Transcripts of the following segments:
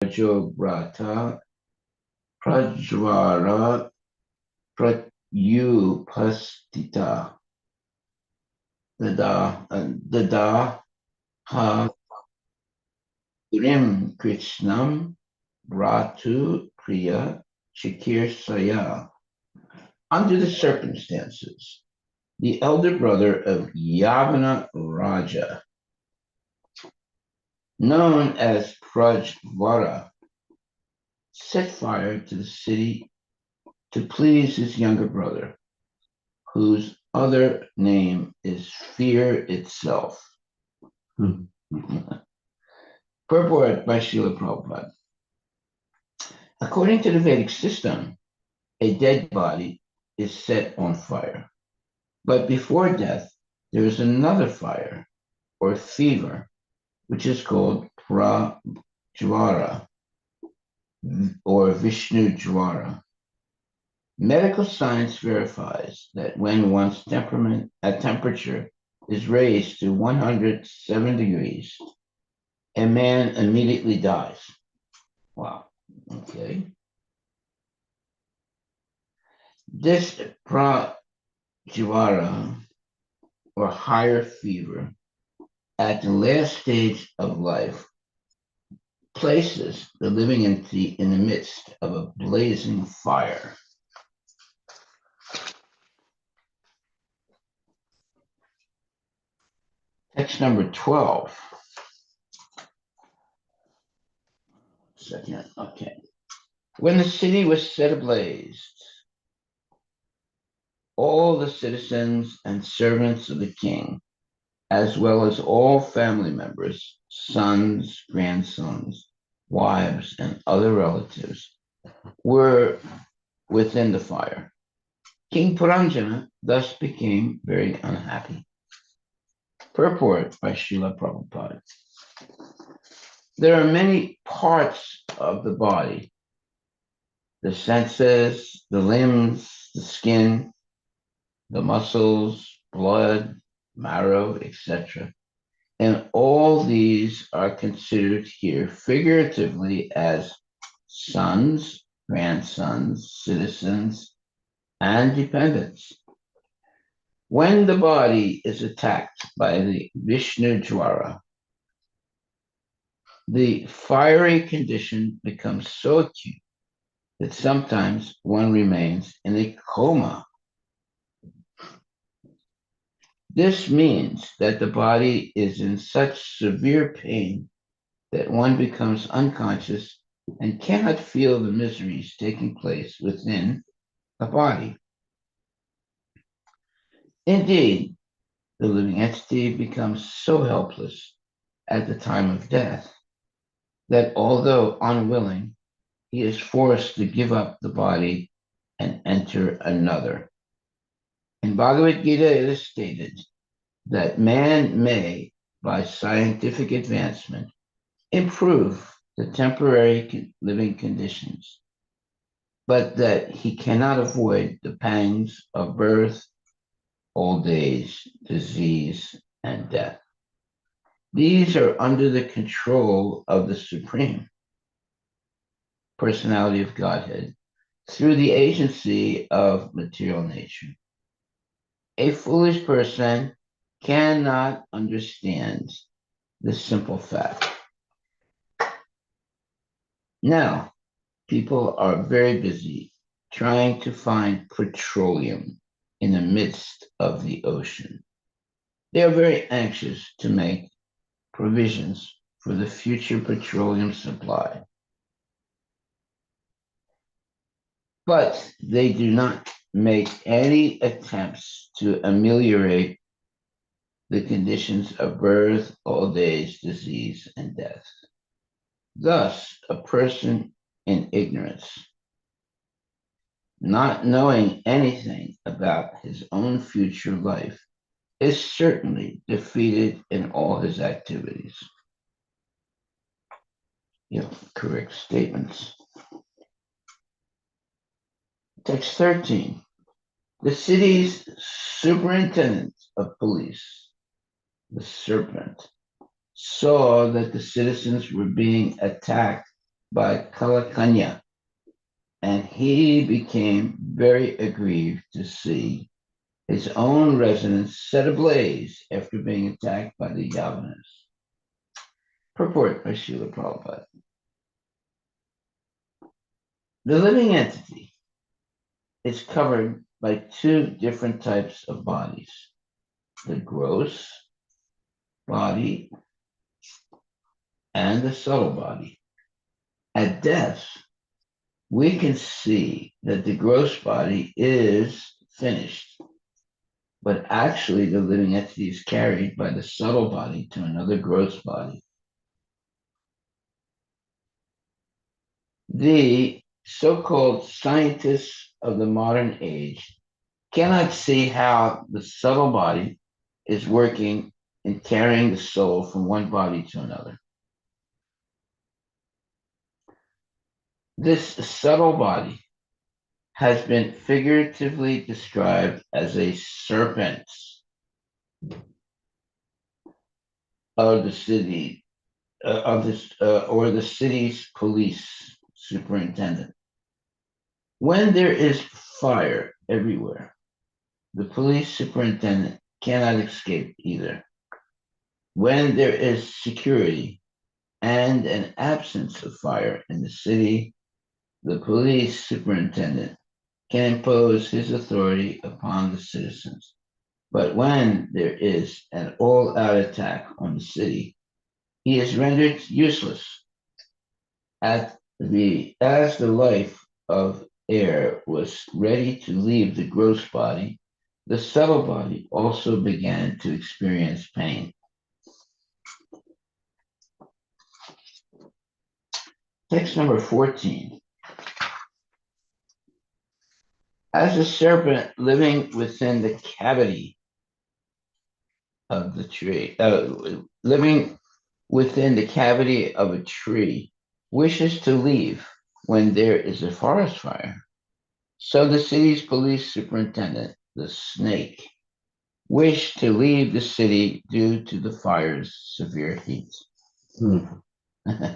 Rajobrata, Prajvara, Pratyupastita, Dada, Ha, Grim Krishnam, Ratu, Priya, Shakir Saya. Under the circumstances, the elder brother of Yavana Raja, known as Prajvara, set fire to the city to please his younger brother, whose other name is fear itself. Purport by Srila Prabhupada. According to the Vedic system, a dead body is set on fire. But before death, there is another fire or fever, which is called Prajvara or Vishnu Jwara. Medical science verifies that when one's temperature is raised to 107 degrees, a man immediately dies. Wow. Okay. This Prajvara or higher fever at the last stage of life places the living entity in the midst of a blazing fire. Text number 12. Second, okay. When the city was set ablaze, all the citizens and servants of the king, as well as all family members, sons, grandsons, wives, and other relatives, were within the fire. King Puranjana thus became very unhappy. Purport by Srila Prabhupada. There are many parts of the body: the senses, the limbs, the skin, the muscles, blood, marrow, etc. And all these are considered here figuratively as sons, grandsons, citizens, and dependents. When the body is attacked by the Vishnu Jwara, the fiery condition becomes so acute that sometimes one remains in a coma. This means that the body is in such severe pain that one becomes unconscious and cannot feel the miseries taking place within the body. Indeed, the living entity becomes so helpless at the time of death that although unwilling, he is forced to give up the body and enter another. In Bhagavad Gita, it is stated that man may, by scientific advancement, improve the temporary living conditions, but that he cannot avoid the pangs of birth, old age, disease, and death. These are under the control of the Supreme Personality of Godhead through the agency of material nature. A foolish person cannot understand this simple fact. Now, people are very busy trying to find petroleum in the midst of the ocean. They are very anxious to make provisions for the future petroleum supply. But they do not make any attempts to ameliorate the conditions of birth, old age, disease, and death. Thus, a person in ignorance, not knowing anything about his own future life, is certainly defeated in all his activities. Correct statements. Text 13. The city's superintendent of police, the serpent, saw that the citizens were being attacked by Kalakanya, and he became very aggrieved to see his own residence set ablaze after being attacked by the Yavanas. Purport by Srila Prabhupada. The living entity is covered by two different types of bodies: the gross body and the subtle body. At death, we can see that the gross body is finished, but actually the living entity is carried by the subtle body to another gross body. The so-called scientists of the modern age cannot see how the subtle body is working in carrying the soul from one body to another. This subtle body has been figuratively described as a serpent of the city, or the city's police superintendent. When there is fire everywhere, the police superintendent cannot escape either. When there is security and an absence of fire in the city, the police superintendent can impose his authority upon the citizens. But when there is an all-out attack on the city, he is rendered useless. As the life of air was ready to leave the gross body, the subtle body also began to experience pain. Text number 14. As a serpent living within the cavity of the tree, living within the cavity of a tree, wishes to leave when there is a forest fire, so the city's police superintendent, the snake, wished to leave the city due to the fire's severe heat. I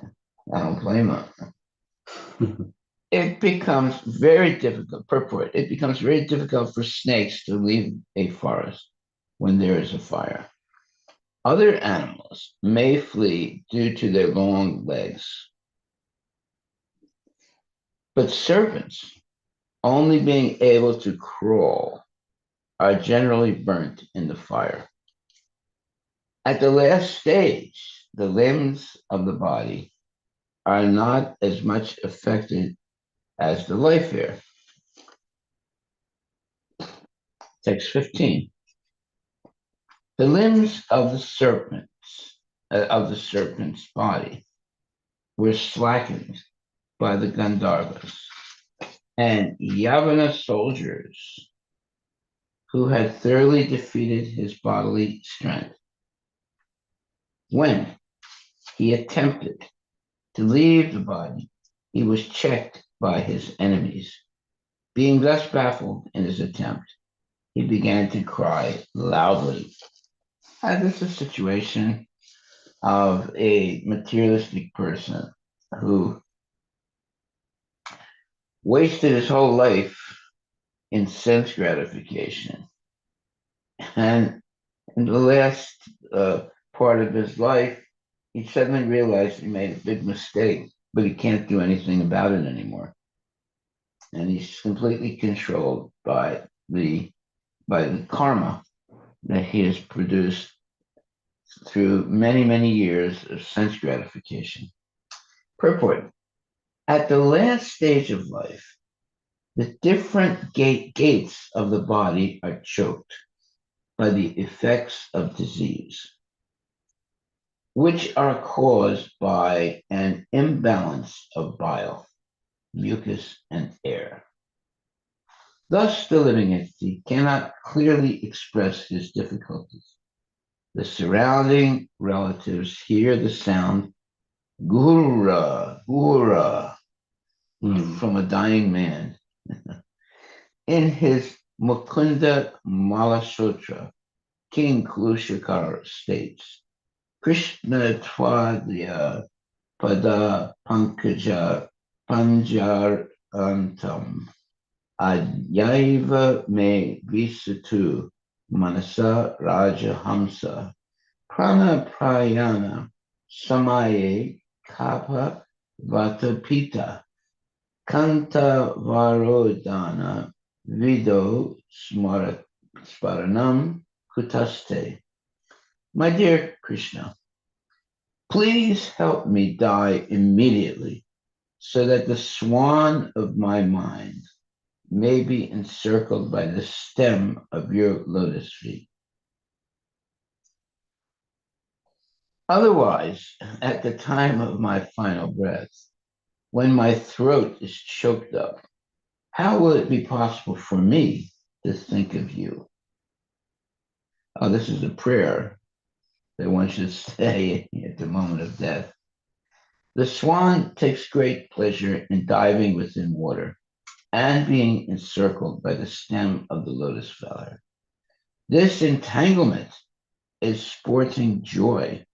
don't blame him. It becomes very difficult, purport, it becomes very difficult for snakes to leave a forest when there is a fire. Other animals may flee due to their long legs, but serpents, only being able to crawl, are generally burnt in the fire. At the last stage, the limbs of the body are not as much affected as the life air. Text 15. The limbs of the serpent's body were slackened by the Gandharvas and Yavana soldiers who had thoroughly defeated his bodily strength. When he attempted to leave the body, he was checked by his enemies. Being thus baffled in his attempt, he began to cry loudly. This is a situation of a materialistic person who wasted his whole life in sense gratification. And in the last part of his life, he suddenly realized he made a big mistake, but he can't do anything about it anymore. And he's completely controlled by the karma that he has produced through many, many years of sense gratification. Purport. At the last stage of life, the different gates of the body are choked by the effects of disease, which are caused by an imbalance of bile, mucus, and air. Thus, the living entity cannot clearly express his difficulties. The surrounding relatives hear the sound gura, gura, from a dying man. In his Mukunda Malasutra, King Kushakara states, Krishna Twadya pada panjarantam adyaiva me visatu manasa raja hamsa prana prayana samaye kapha vatapita kanta varodana vido smaranam kutaste. My dear Krishna, please help me die immediately so that the swan of my mind may be encircled by the stem of your lotus feet. Otherwise, at the time of my final breath, when my throat is choked up, how will it be possible for me to think of you? Oh, this is a prayer that one should say at the moment of death. The swan takes great pleasure in diving within water and being encircled by the stem of the lotus flower. This entanglement is sporting joy.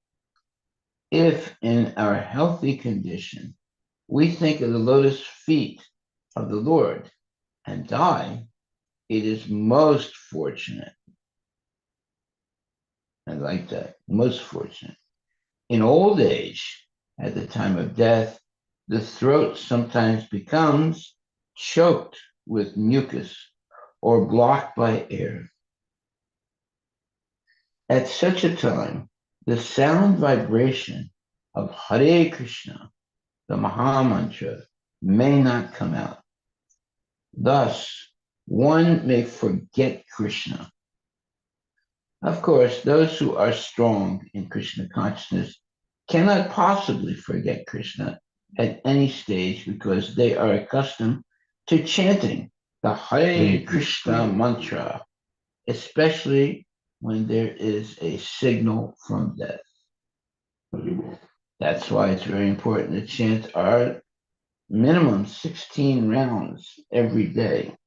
If in our healthy condition we think of the lotus feet of the Lord and die, it is most fortunate. I like that, most fortunate. In old age, at the time of death, the throat sometimes becomes choked with mucus or blocked by air. At such a time, the sound vibration of Hare Krishna, the Maha Mantra, may not come out. Thus, one may forget Krishna. Of course, those who are strong in Krishna consciousness cannot possibly forget Krishna at any stage because they are accustomed to chanting the Hare Krishna mantra, especially when there is a signal from death. That's why it's very important to chant our minimum 16 rounds every day.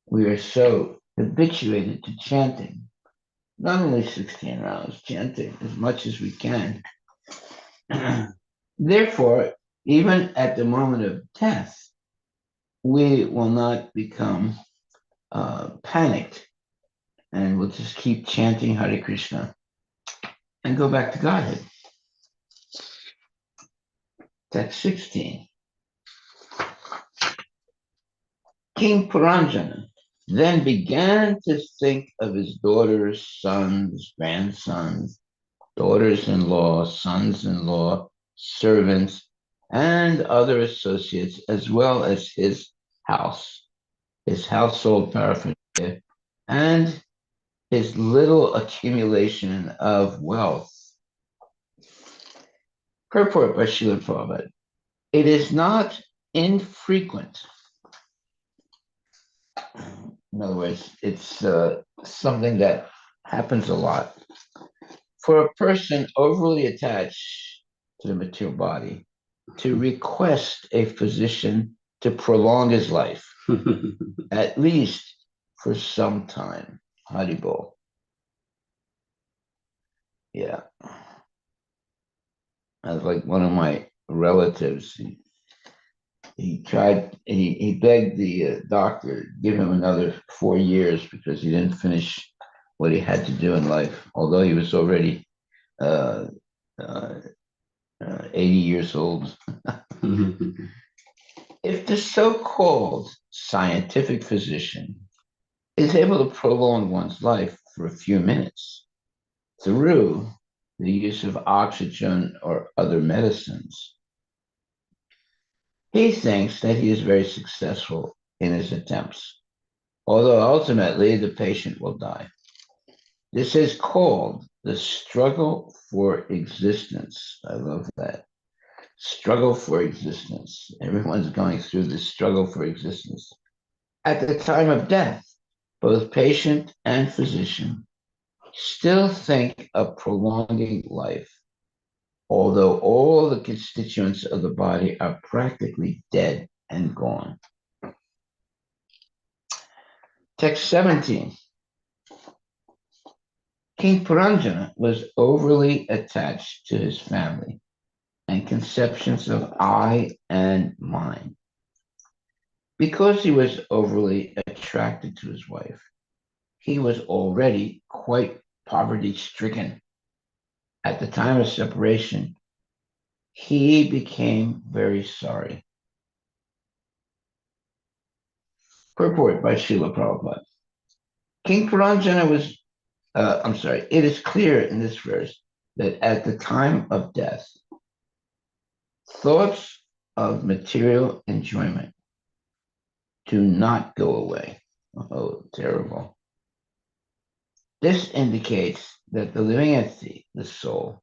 We are so habituated to chanting, not only 16 rounds, chanting as much as we can. Therefore, even at the moment of death, we will not become panicked and we'll just keep chanting Hare Krishna and go back to Godhead. Text 16. King Puranjana then began to think of his daughters, sons, grandsons, daughters-in-law, sons-in-law, servants, and other associates, as well as his house, his household paraphernalia, and his little accumulation of wealth. Purport by Srila Prabhupada. It is not infrequent. In other words, it's something that happens a lot. For a person overly attached to the material body to request a physician to prolong his life, at least for some time. Haribol. Yeah. I was like one of my relatives. He begged the doctor to give him another 4 years because he didn't finish what he had to do in life, although he was already uh, uh, 80 years old. If the so-called scientific physician is able to prolong one's life for a few minutes through the use of oxygen or other medicines, he thinks that he is very successful in his attempts, although ultimately the patient will die. This is called the struggle for existence. I love that. Struggle for existence. Everyone's going through this struggle for existence. At the time of death, both patient and physician still think of prolonging life, although all the constituents of the body are practically dead and gone. Text 17. King Puranjana was overly attached to his family and conceptions of I and mine. Because he was overly attracted to his wife, he was already quite poverty stricken. At the time of separation, he became very sorry. Purport by Srila Prabhupada. King Puranjana was, it is clear in this verse that at the time of death, thoughts of material enjoyment do not go away. Oh, terrible. This indicates that the living entity, the soul,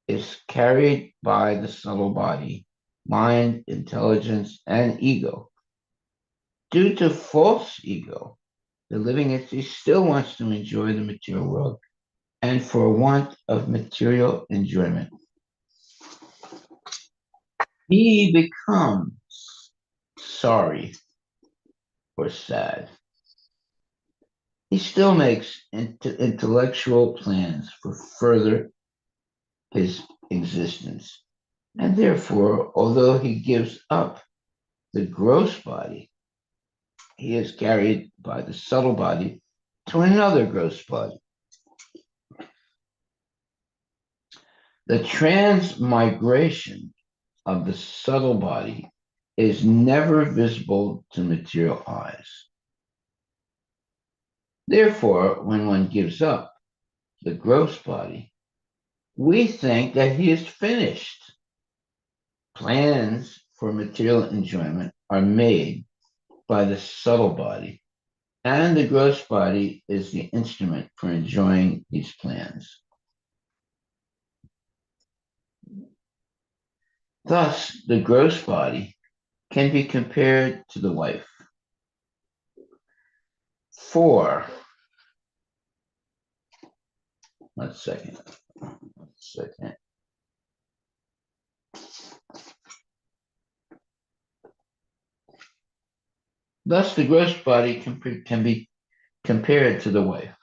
is carried by the subtle body, mind, intelligence, and ego. Due to false ego, the living entity still wants to enjoy the material world, and for want of material enjoyment, he becomes sorry or sad. He still makes intellectual plans for further his existence. And therefore, although he gives up the gross body, he is carried by the subtle body to another gross body. The transmigration of the subtle body is never visible to material eyes. Therefore, when one gives up the gross body, we think that he is finished. Plans for material enjoyment are made by the subtle body, and the gross body is the instrument for enjoying these plans. Thus, the gross body can be compared to the wife. For, one second. Thus, the gross body can be compared to the wife.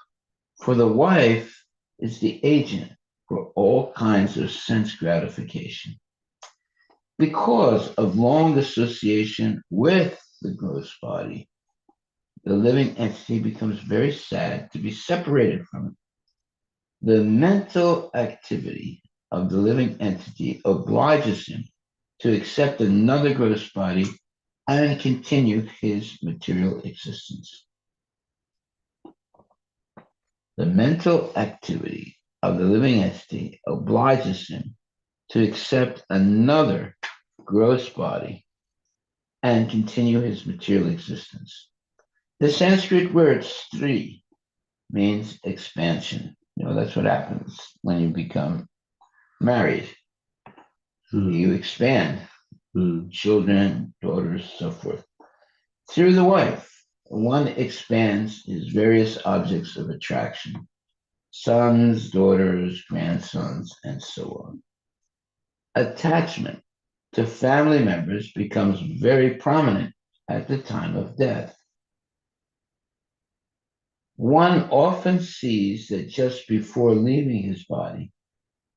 For the wife is the agent for all kinds of sense gratification. Because of long association with the gross body, the living entity becomes very sad to be separated from it. The mental activity of the living entity obliges him to accept another gross body and continue his material existence. The mental activity of the living entity obliges him to accept another gross body and continue his material existence. The Sanskrit word stri means expansion. That's what happens when you become married. You expand. Children, daughters, so forth. Through the wife, one expands his various objects of attraction, sons, daughters, grandsons, and so on. Attachment to family members becomes very prominent at the time of death. One often sees that just before leaving his body,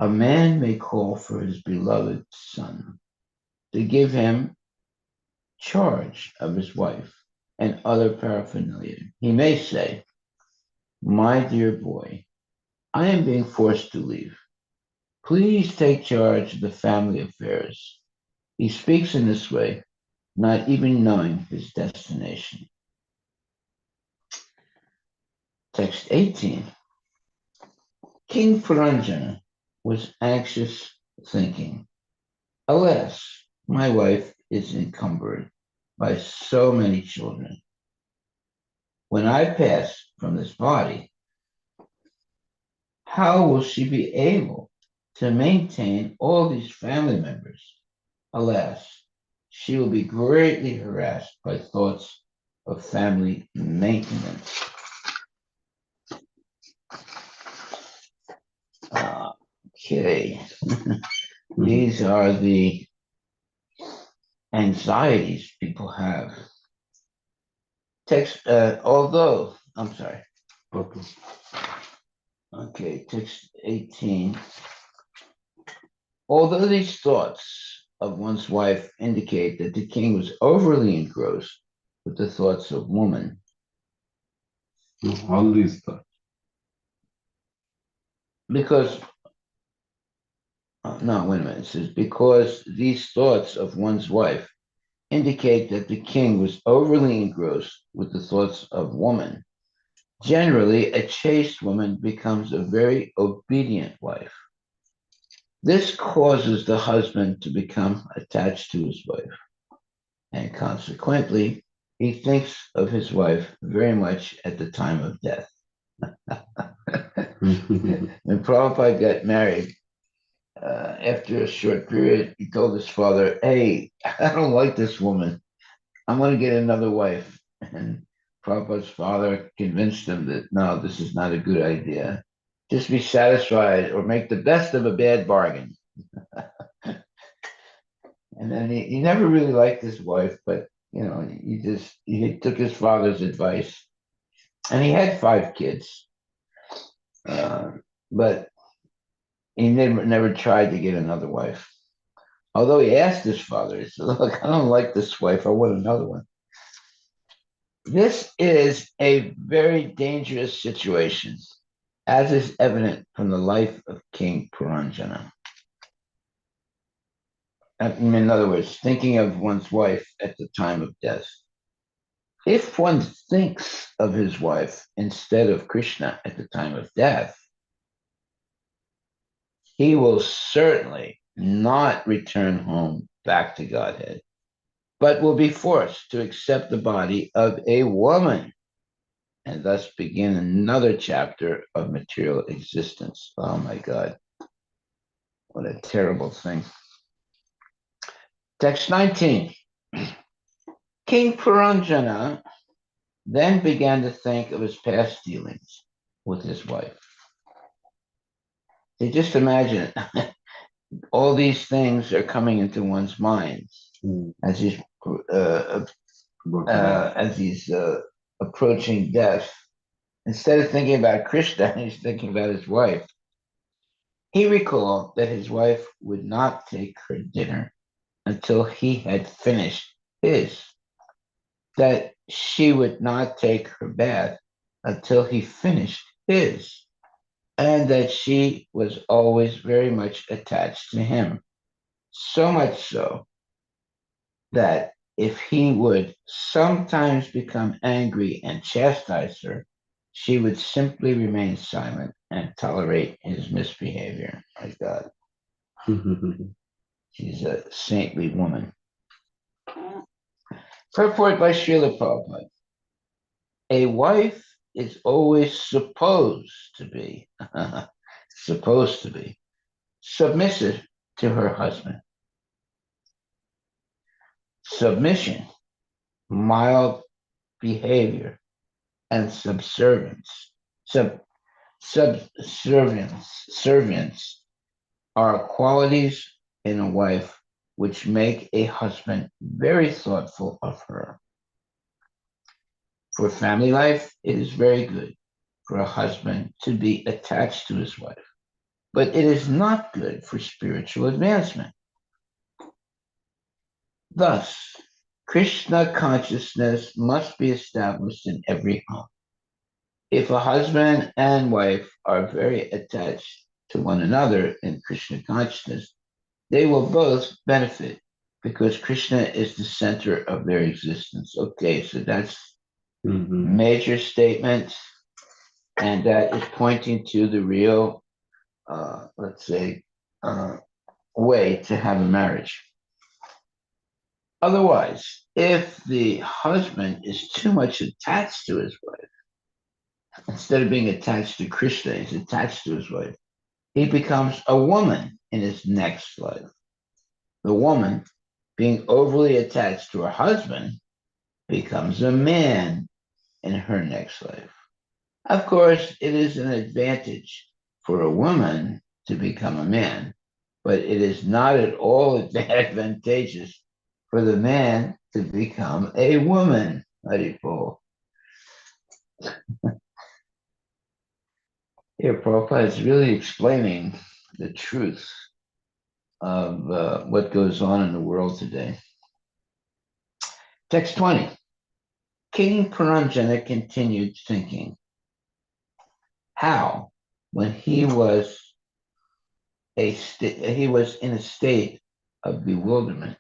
a man may call for his beloved son to give him charge of his wife and other paraphernalia. He may say, "My dear boy, I am being forced to leave. Please take charge of the family affairs." He speaks in this way, not even knowing his destination. Text 18. King Puranjana was anxious, thinking, "Alas, my wife is encumbered by so many children. When I pass from this body, how will she be able to maintain all these family members? Alas, she will be greatly harassed by thoughts of family maintenance." Okay. These are the anxieties people have. Text, I'm sorry. Okay, text 18. Although these thoughts of one's wife indicate that the king was overly engrossed with the thoughts of woman, All these thoughts. because, no, wait a minute, it says, because these thoughts of one's wife indicate that the king was overly engrossed with the thoughts of woman. Generally, a chaste woman becomes a very obedient wife. This causes the husband to become attached to his wife, and consequently, he thinks of his wife very much at the time of death. When Prabhupada got married, after a short period, he told his father, "Hey, I don't like this woman. I'm going to get another wife." And Prabhupada's father convinced him that no, this is not a good idea. Just be satisfied or make the best of a bad bargain. And then he never really liked his wife, but he took his father's advice, and he had 5 kids, uh, but he never tried to get another wife. Although he asked his father, he said, "Look, I don't like this wife. I want another one." This is a very dangerous situation, as is evident from the life of King Puranjana. In other words, thinking of one's wife at the time of death. If one thinks of his wife instead of Krishna at the time of death, he will certainly not return home back to Godhead, but will be forced to accept the body of a woman and thus begin another chapter of material existence. Oh my God, what a terrible thing. Text 19. King Puranjana then began to think of his past dealings with his wife. So just imagine all these things are coming into one's mind as he's approaching death. Instead of thinking about Krishna, he's thinking about his wife. He recalled that his wife would not take her dinner until he had finished his, that she would not take her bath until he finished his, and that she was always very much attached to him. So much so that if he would sometimes become angry and chastise her, she would simply remain silent and tolerate his misbehavior. My God, she's a saintly woman. Purport by Srila Prabhupada. A wife is always supposed to be submissive to her husband. Submission, mild behavior, and subservience are qualities in a wife which make a husband very thoughtful of her. For family life, it is very good for a husband to be attached to his wife, but it is not good for spiritual advancement. Thus, Krishna consciousness must be established in every home. If a husband and wife are very attached to one another in Krishna consciousness, they will both benefit because Krishna is the center of their existence. Okay, so that's a major statement, and that is pointing to the real, let's say, way to have a marriage. Otherwise, if the husband is too much attached to his wife, instead of being attached to Krishna, he's attached to his wife, he becomes a woman in his next life. The woman, being overly attached to her husband, becomes a man in her next life. Of course, it is an advantage for a woman to become a man, but it is not at all advantageous for the man to become a woman. Haripol. Here, Prabhupada is really explaining the truth of what goes on in the world today. Text 20. King Puranjana continued thinking how, when he was in a state of bewilderment,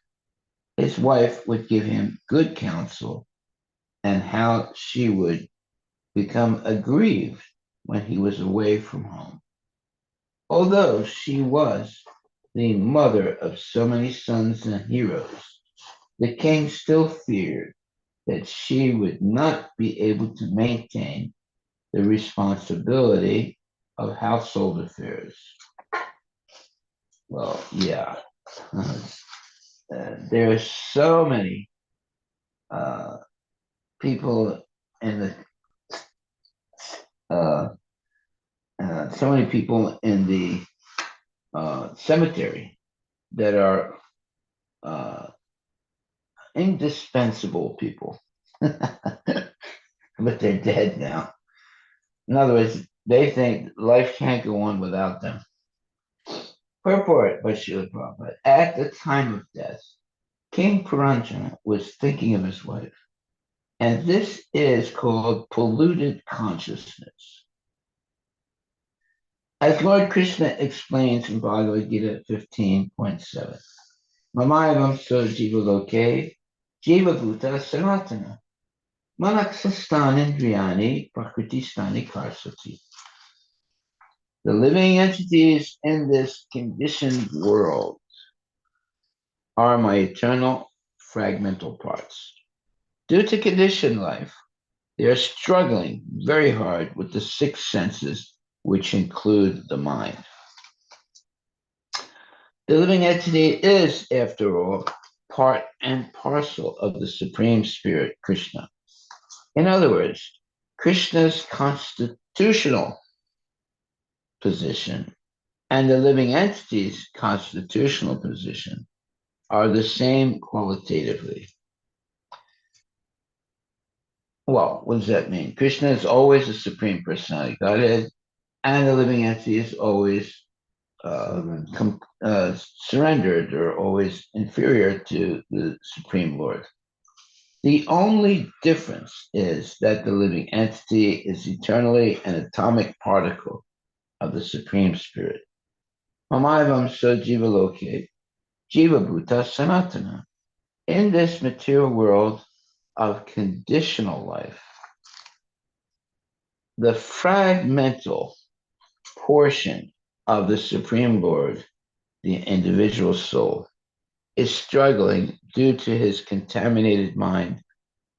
his wife would give him good counsel, and how she would become aggrieved when he was away from home. Although she was the mother of so many sons and heroes, the king still feared that she would not be able to maintain the responsibility of household affairs. Well, yeah, there's so many uh, people in the uh, so many people in the cemetery that are uh, indispensable people, but they're dead now. In other words, they think life can't go on without them. Purport by Srila Prabhupada. At the time of death, King Puranjana was thinking of his wife, and this is called polluted consciousness. As Lord Krishna explains in Bhagavad Gita 15.7, Mamayavam so jiva loke, jiva bhuta sanatana, manaksastani prakriti karsati. The living entities in this conditioned world are my eternal fragmental parts. Due to conditioned life, they are struggling very hard with the six senses, which include the mind. The living entity is, after all, part and parcel of the Supreme Spirit, Krishna. In other words, Krishna's constitutional position and the living entity's constitutional position are the same qualitatively. Well, what does that mean? Krishna is always the Supreme Personality Godhead, and the living entity is always surrendered or always inferior to the Supreme Lord. The only difference is that the living entity is eternally an atomic particle of the Supreme Spirit. Mamayavam so jiva loke, jiva bhuta sanatana. In this material world of conditional life, the fragmental portion of the Supreme Lord, the individual soul, is struggling due to his contaminated mind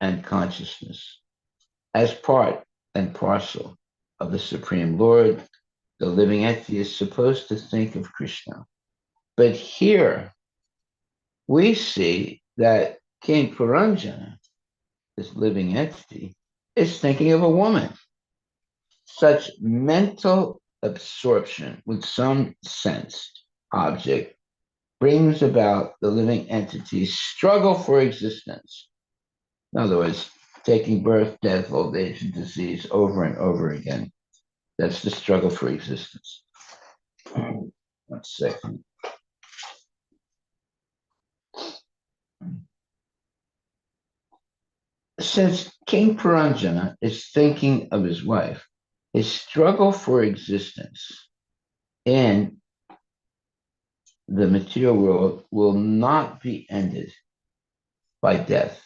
and consciousness. As part and parcel of the Supreme Lord, the living entity is supposed to think of Krishna. But here we see that King Puranjana, this living entity, is thinking of a woman. Such mental absorption with some sense object brings about the living entity's struggle for existence. In other words, taking birth, death, old age, and disease over and over again. That's the struggle for existence. 1 second. Since King Puranjana is thinking of his wife, his struggle for existence in the material world will not be ended by death.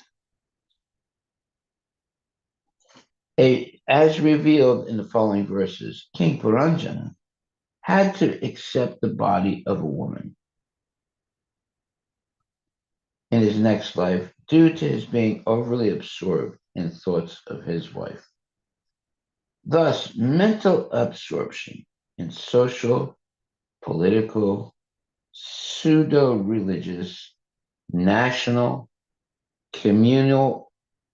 As revealed in the following verses, King Puranjana had to accept the body of a woman in his next life due to his being overly absorbed in thoughts of his wife. Thus, mental absorption in social, political, pseudo-religious, national, communal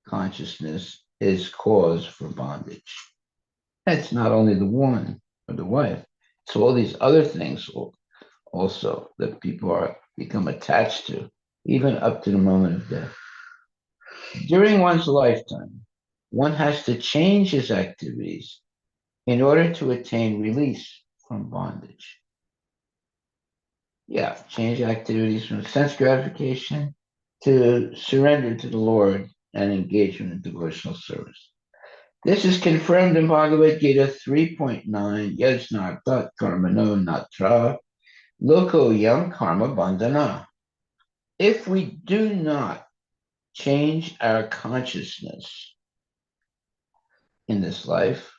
consciousness is cause for bondage. That's not only the woman or the wife, it's all these other things also that people are become attached to, even up to the moment of death. During one's lifetime, one has to change his activities in order to attain release from bondage. Yeah, change activities from sense gratification to surrender to the Lord and engagement in devotional service. This is confirmed in Bhagavad Gita 3.9, Yajna tat karmano natra loko yam karma bandhana. If we do not change our consciousness in this life,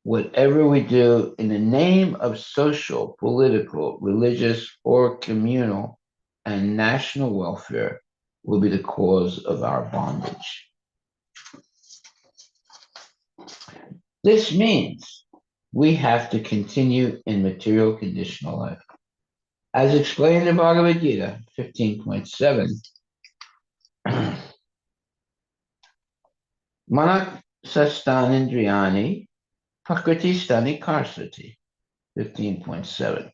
whatever we do in the name of social, political, religious, or communal and national welfare will be the cause of our bondage. This means we have to continue in material conditional life. As explained in Bhagavad Gita 15.7, Manak Sastanindriyani Prakriti Stani Karsati 15.7.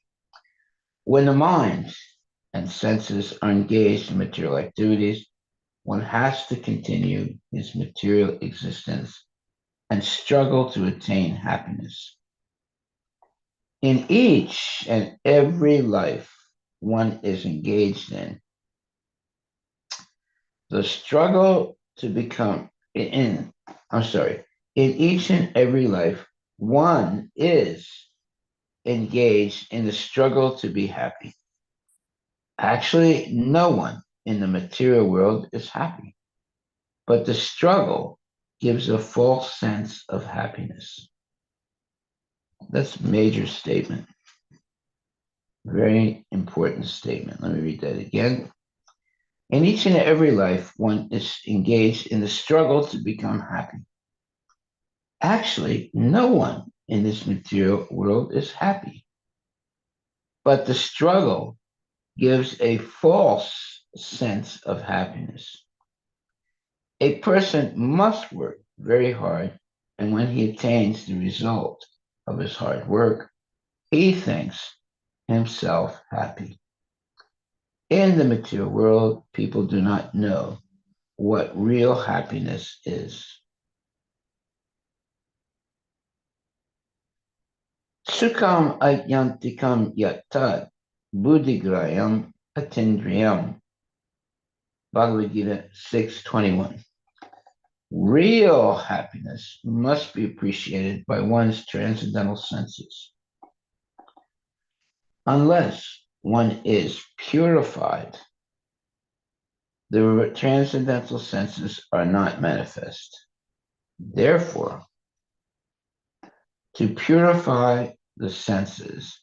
When the mind and senses are engaged in material activities, one has to continue his material existence and struggle to attain happiness. In each and every life one is engaged in, the struggle to become in each and every life one is engaged in the struggle to be happy. Actually, no one in the material world is happy, but the struggle gives a false sense of happiness. That's a major statement. Very important statement. Let me read that again. In each and every life, one is engaged in the struggle to become happy. Actually, no one in this material world is happy, but the struggle gives a false sense of happiness. A person must work very hard, and when he attains the result of his hard work, he thinks himself happy. In the material world, people do not know what real happiness is. Sukham ayantikam yattad buddhigrayam atindriyam. Bhagavad Gita 6:21. Real happiness must be appreciated by one's transcendental senses. Unless one is purified, the transcendental senses are not manifest. Therefore, to purify the senses,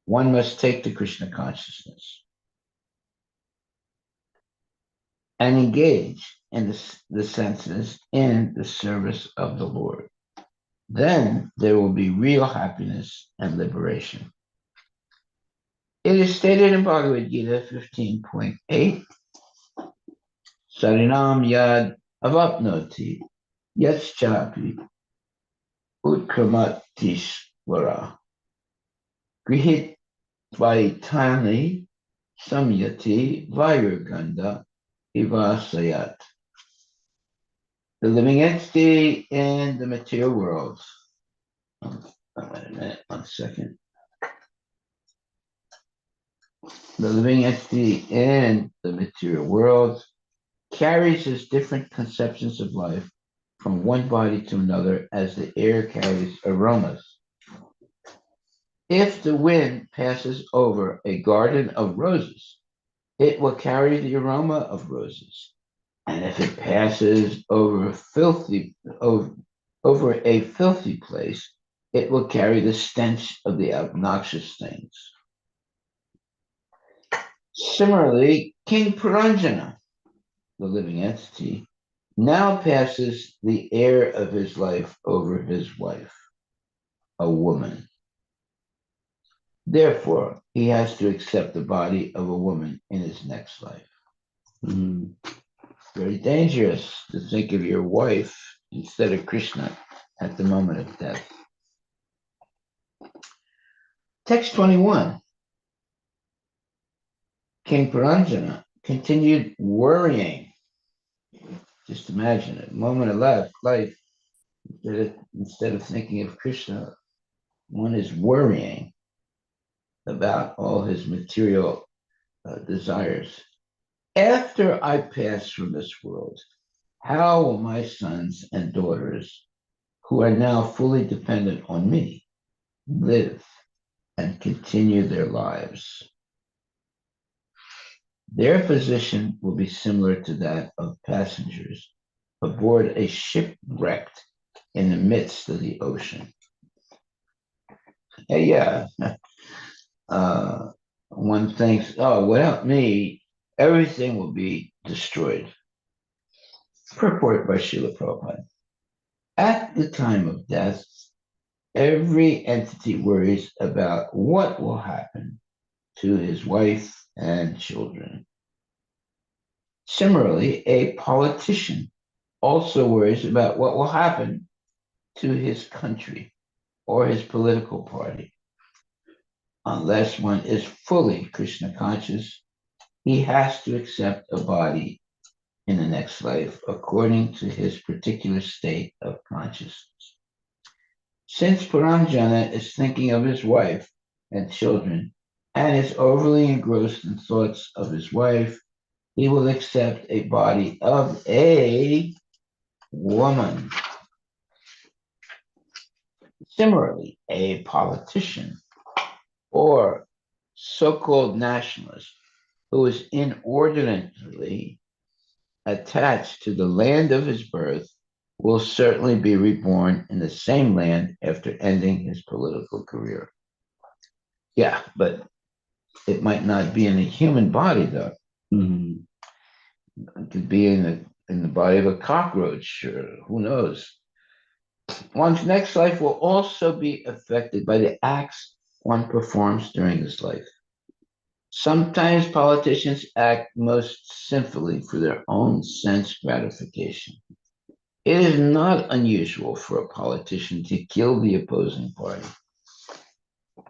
one must take the Krishna consciousness and engage in the senses in the service of the Lord. Then there will be real happiness and liberation. It is stated in Bhagavad Gita 15.8, Sarinam yad avapnoti yaschapi utkramatisvara grihit vaitani samyati vairuganda ivasayat. The living entity in the material world. Wait a minute, 1 second. The living entity in the material world carries his different conceptions of life from one body to another as the air carries aromas. If the wind passes over a garden of roses, it will carry the aroma of roses. And if it passes over a filthy place, it will carry the stench of the obnoxious things. Similarly, King Puranjana, the living entity, now passes the air of his life over his wife, a woman. Therefore, he has to accept the body of a woman in his next life. Very dangerous to think of your wife instead of Krishna at the moment of death. Text 21. King Puranjana continued worrying. Just imagine it. Moment of life, instead of thinking of Krishna, one is worrying about all his material desires. After I pass from this world, how will my sons and daughters, who are now fully dependent on me, live and continue their lives? Their position will be similar to that of passengers aboard a ship wrecked in the midst of the ocean. Hey, yeah, one thinks, oh, without me, everything will be destroyed. Purport by Srila Prabhupada. At the time of death, every entity worries about what will happen to his wife and children. Similarly, a politician also worries about what will happen to his country or his political party. Unless one is fully Krishna conscious, he has to accept a body in the next life according to his particular state of consciousness. Since Puranjana is thinking of his wife and children and is overly engrossed in thoughts of his wife, he will accept a body of a woman. Similarly, a politician or so-called nationalist who is inordinately attached to the land of his birth will certainly be reborn in the same land after ending his political career. Yeah, but it might not be in a human body, though. Mm-hmm. It could be in the body of a cockroach, or who knows. One's next life will also be affected by the acts one performs during this life. Sometimes politicians act most sinfully for their own sense gratification. It is not unusual for a politician to kill the opposing party.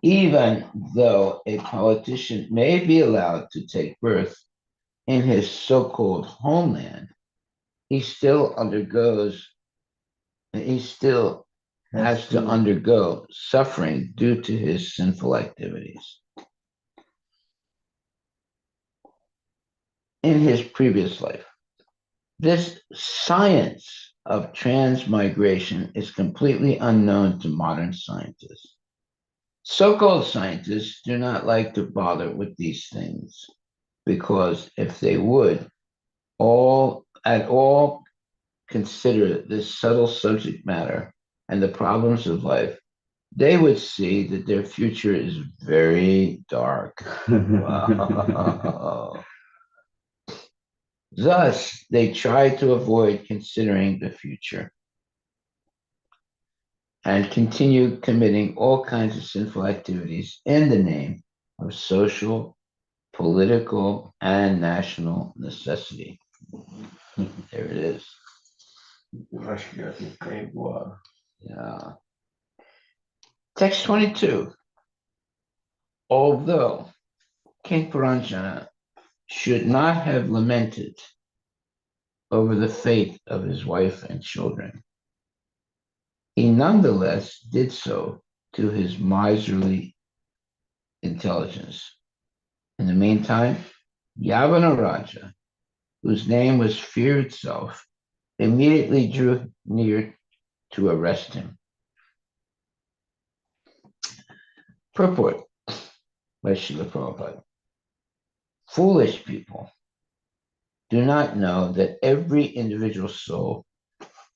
Even though a politician may be allowed to take birth in his so-called homeland, he still has to undergo suffering due to his sinful activities. In his previous life, this science of transmigration is completely unknown to modern scientists. So-called scientists do not like to bother with these things because if they would at all consider this subtle subject matter and the problems of life, they would see that their future is very dark. Wow. Thus, they try to avoid considering the future and continue committing all kinds of sinful activities in the name of social, political, and national necessity. There it is. Yeah. Text 22. Although King Puranjana should not have lamented over the fate of his wife and children, he nonetheless did so to his miserly intelligence. In the meantime, Yavana Raja, whose name was Fear itself, immediately drew near to arrest him. Purport by Srila Prabhupada. Foolish people do not know that every individual soul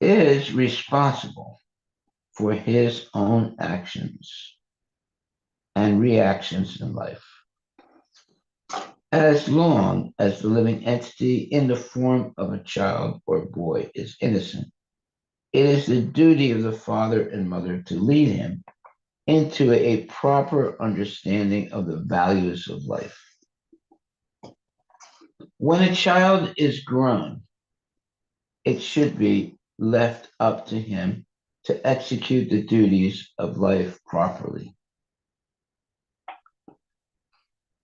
is responsible for his own actions and reactions in life. As long as the living entity in the form of a child or boy is innocent, it is the duty of the father and mother to lead him into a proper understanding of the values of life. When a child is grown, it should be left up to him to execute the duties of life properly.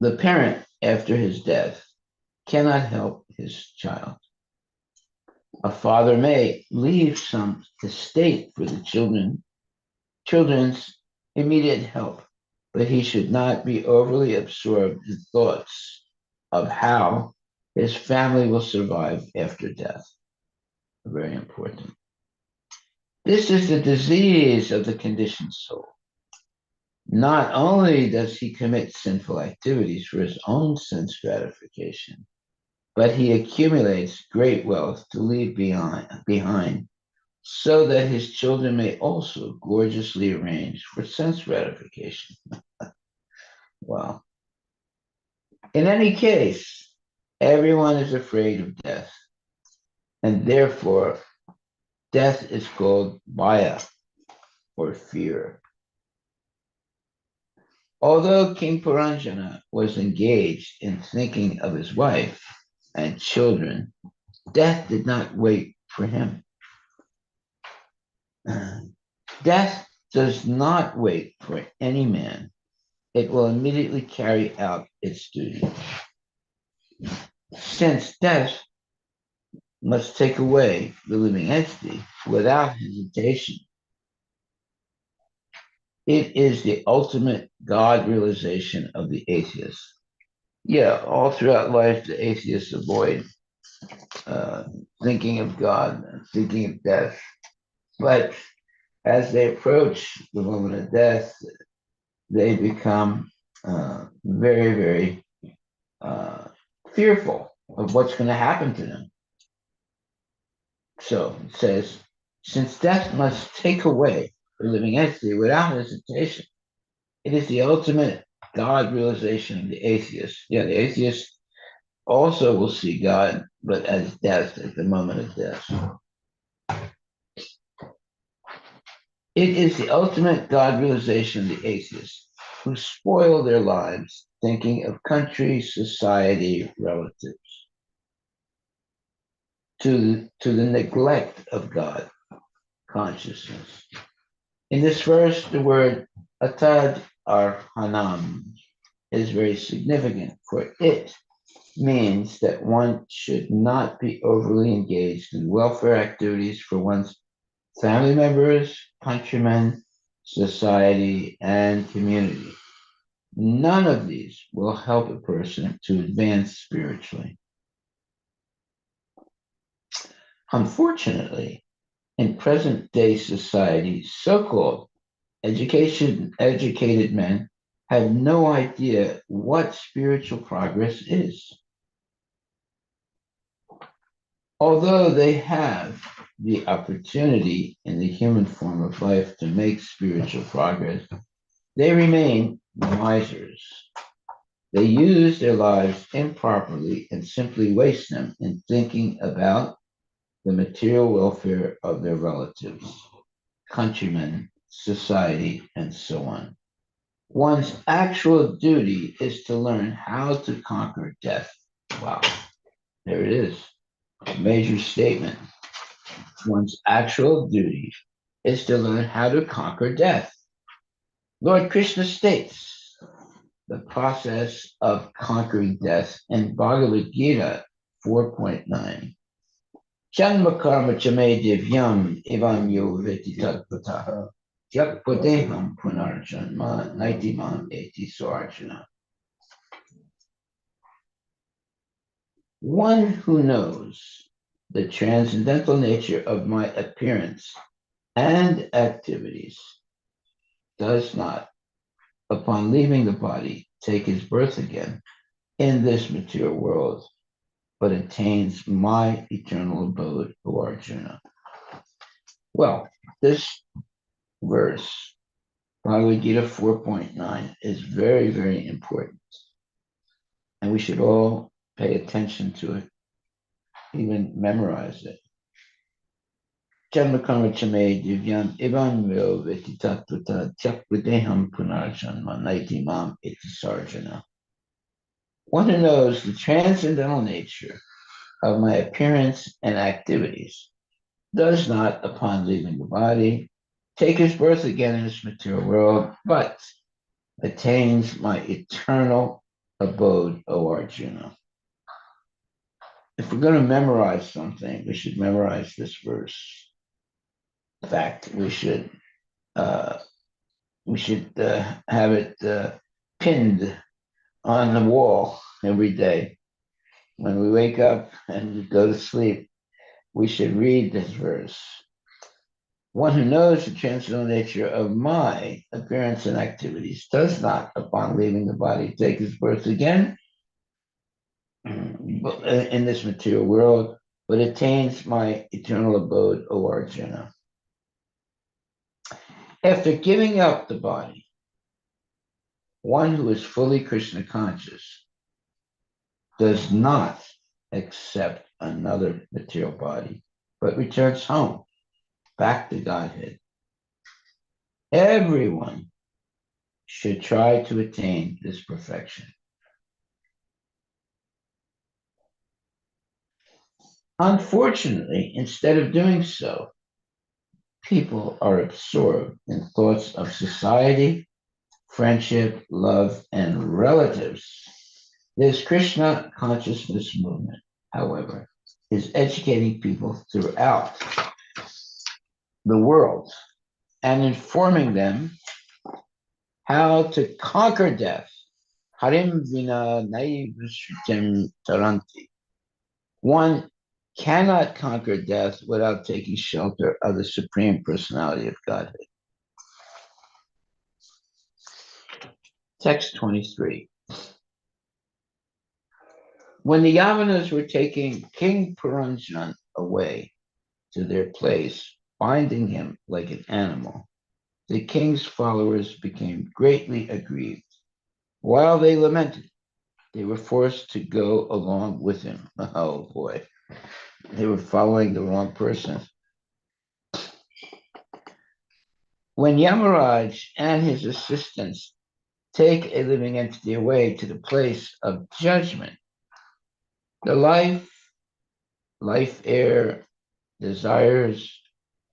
The parent, after his death, cannot help his child. A father may leave some estate for the children's immediate help, but he should not be overly absorbed in thoughts of how his family will survive after death. Very important. This is the disease of the conditioned soul. Not only does he commit sinful activities for his own sense gratification, but he accumulates great wealth to leave behind so that his children may also gorgeously arrange for sense gratification. Wow. In any case, everyone is afraid of death, and therefore death is called Maya, or fear. Although King Puranjana was engaged in thinking of his wife and children, death did not wait for him. Death does not wait for any man. It will immediately carry out its duty. Since death must take away the living entity without hesitation, it is the ultimate God realization of the atheist. Yeah, all throughout life, the atheists avoid uh, thinking of God, thinking of death. But as they approach the moment of death, they become very, very uh, fearful of what's going to happen to them. So it says, since death must take away the living entity without hesitation, it is the ultimate God realization of the atheist. Yeah, the atheist also will see God, but as death, at the moment of death. It is the ultimate God realization of the atheists who spoil their lives thinking of country, society, relatives, to the neglect of God consciousness. In this verse, the word atad arhanam is very significant, for it means that one should not be overly engaged in welfare activities for one's family members, countrymen, society, and community. None of these will help a person to advance spiritually. Unfortunately, in present day society, so-called educated men have no idea what spiritual progress is. Although they have the opportunity in the human form of life to make spiritual progress, they remain misers. They use their lives improperly and simply waste them in thinking about the material welfare of their relatives, countrymen, society, and so on. One's actual duty is to learn how to conquer death. Wow, there it is. A major statement. One's actual duty is to learn how to conquer death. Lord Krishna states the process of conquering death in Bhagavad Gita 4.9. Janma karma chame divyam evam yo veti tatpataha yakpadeham punarjanma naitimam eti sarjana. One who knows the transcendental nature of my appearance and activities does not, upon leaving the body, take his birth again in this material world, but attains my eternal abode, O Arjuna. Well, this verse, Bhagavad Gita 4.9, is very, very important. And we should all pay attention to it, even memorize it. Janmakama chame divyam evam myo vetitatvata tyakvideham punarjanma naitimam iti sarjana. One who knows the transcendental nature of my appearance and activities does not, upon leaving the body, take his birth again in this material world, but attains my eternal abode, O Arjuna. If we're going to memorize something, we should memorize this verse. In fact, we should have it pinned on the wall every day. When we wake up and go to sleep, we should read this verse. One who knows the transcendental nature of my appearance and activities does not, upon leaving the body, take his birth again in this material world, but attains my eternal abode, O Arjuna. After giving up the body, one who is fully Krishna conscious does not accept another material body, but returns home, back to Godhead. Everyone should try to attain this perfection. Unfortunately, instead of doing so, people are absorbed in thoughts of society, friendship, love, and relatives. This Krishna consciousness movement, however, is educating people throughout the world and informing them how to conquer death. Harim vina naivashritam taranti. One cannot conquer death without taking shelter of the Supreme Personality of Godhead. Text 23. When the Yavanas were taking King Puranjan away to their place, binding him like an animal, the king's followers became greatly aggrieved. While they lamented, they were forced to go along with him. Oh boy, they were following the wrong person. When Yamaraj and his assistants take a living entity away to the place of judgment, the life air, desires,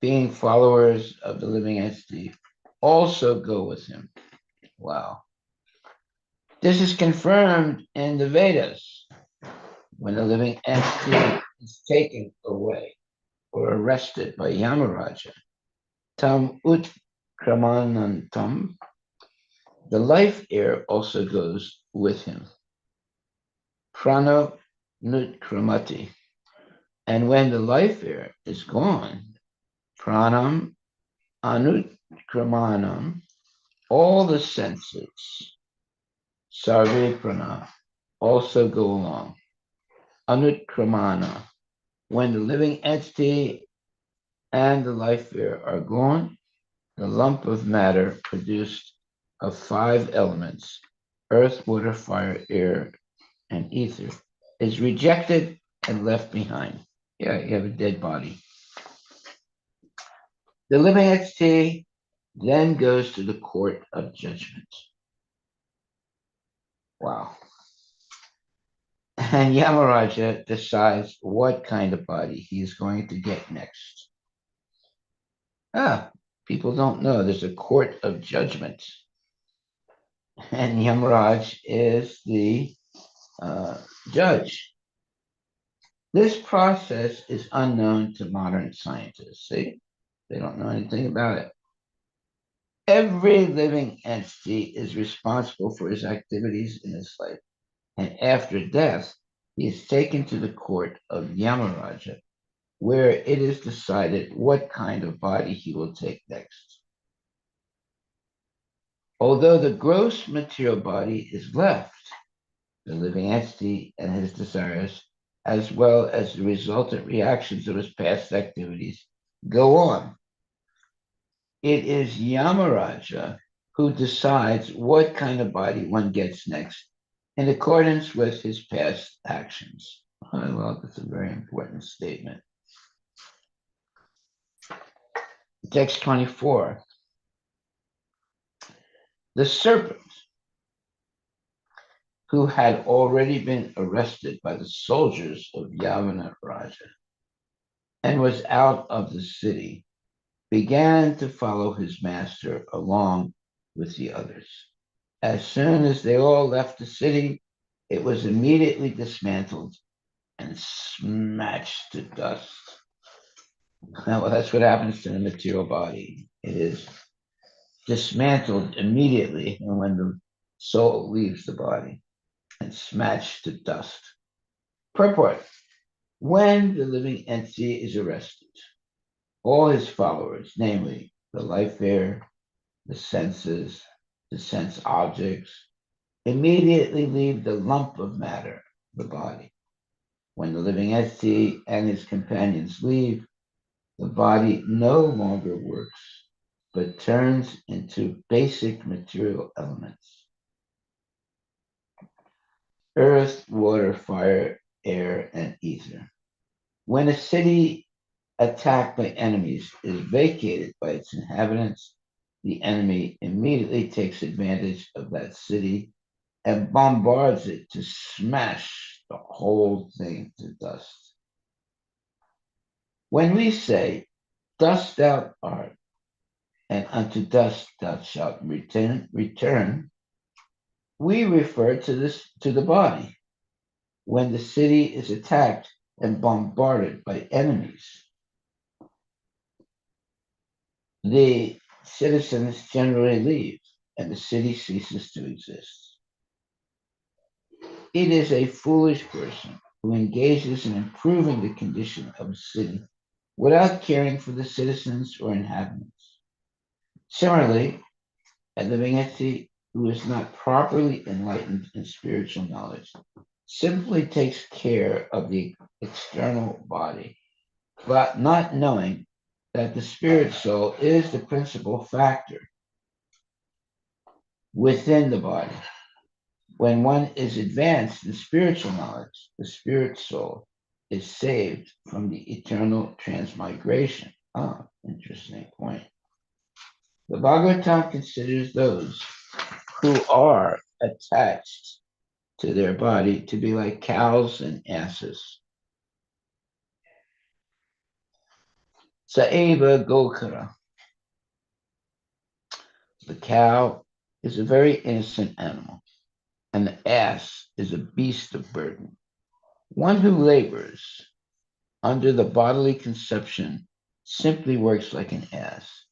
being followers of the living entity also go with him. Wow. This is confirmed in the Vedas when the living entity is taken away or arrested by Yamaraja. Tam utkramanantam, the life air also goes with him. Prana nutkramati. And when the life air is gone, pranam anutkramanam, all the senses, sarve prana, also go along. Anutkramana, when the living entity and the life air are gone, the lump of matter produced of 5 elements, earth, water, fire, air, and ether, is rejected and left behind. Yeah, you have a dead body. The living entity then goes to the court of judgment. Wow. And Yamaraja decides what kind of body he is going to get next. People don't know there's a court of judgment. And Yamaraj is the judge. This process is unknown to modern scientists. See, they don't know anything about it. Every living entity is responsible for his activities in his life. And after death, he is taken to the court of Yamaraja, where it is decided what kind of body he will take next. Although the gross material body is left, the living entity and his desires, as well as the resultant reactions of his past activities, go on. It is Yamaraja who decides what kind of body one gets next in accordance with his past actions. Well, that's a very important statement. Text 24. The serpent, who had already been arrested by the soldiers of Yavana Raja and was out of the city, began to follow his master along with the others. As soon as they all left the city, it was immediately dismantled and smashed to dust. Well, that's what happens to the material body. It is dismantled immediately when the soul leaves the body and smashed to dust. Purport. When the living entity is arrested, all his followers, namely the life air, the senses, the sense objects, immediately leave the lump of matter, the body. When the living entity and his companions leave, the body no longer works, but turns into basic material elements: earth, water, fire, air, and ether. When a city attacked by enemies is vacated by its inhabitants, the enemy immediately takes advantage of that city and bombards it to smash the whole thing to dust. When we say, "Dust thou art, and unto dust thou shalt return," we refer to the body. When the city is attacked and bombarded by enemies, the citizens generally leave and the city ceases to exist. It is a foolish person who engages in improving the condition of a city without caring for the citizens or inhabitants. Similarly, a living entity who is not properly enlightened in spiritual knowledge simply takes care of the external body, but not knowing that the spirit soul is the principal factor within the body. When one is advanced in spiritual knowledge, the spirit soul is saved from the eternal transmigration. Ah, interesting point. The Bhagavatam considers those who are attached to their body to be like cows and asses. Saeva Gokara. The cow is a very innocent animal, and the ass is a beast of burden. One who labors under the bodily conception simply works like an ass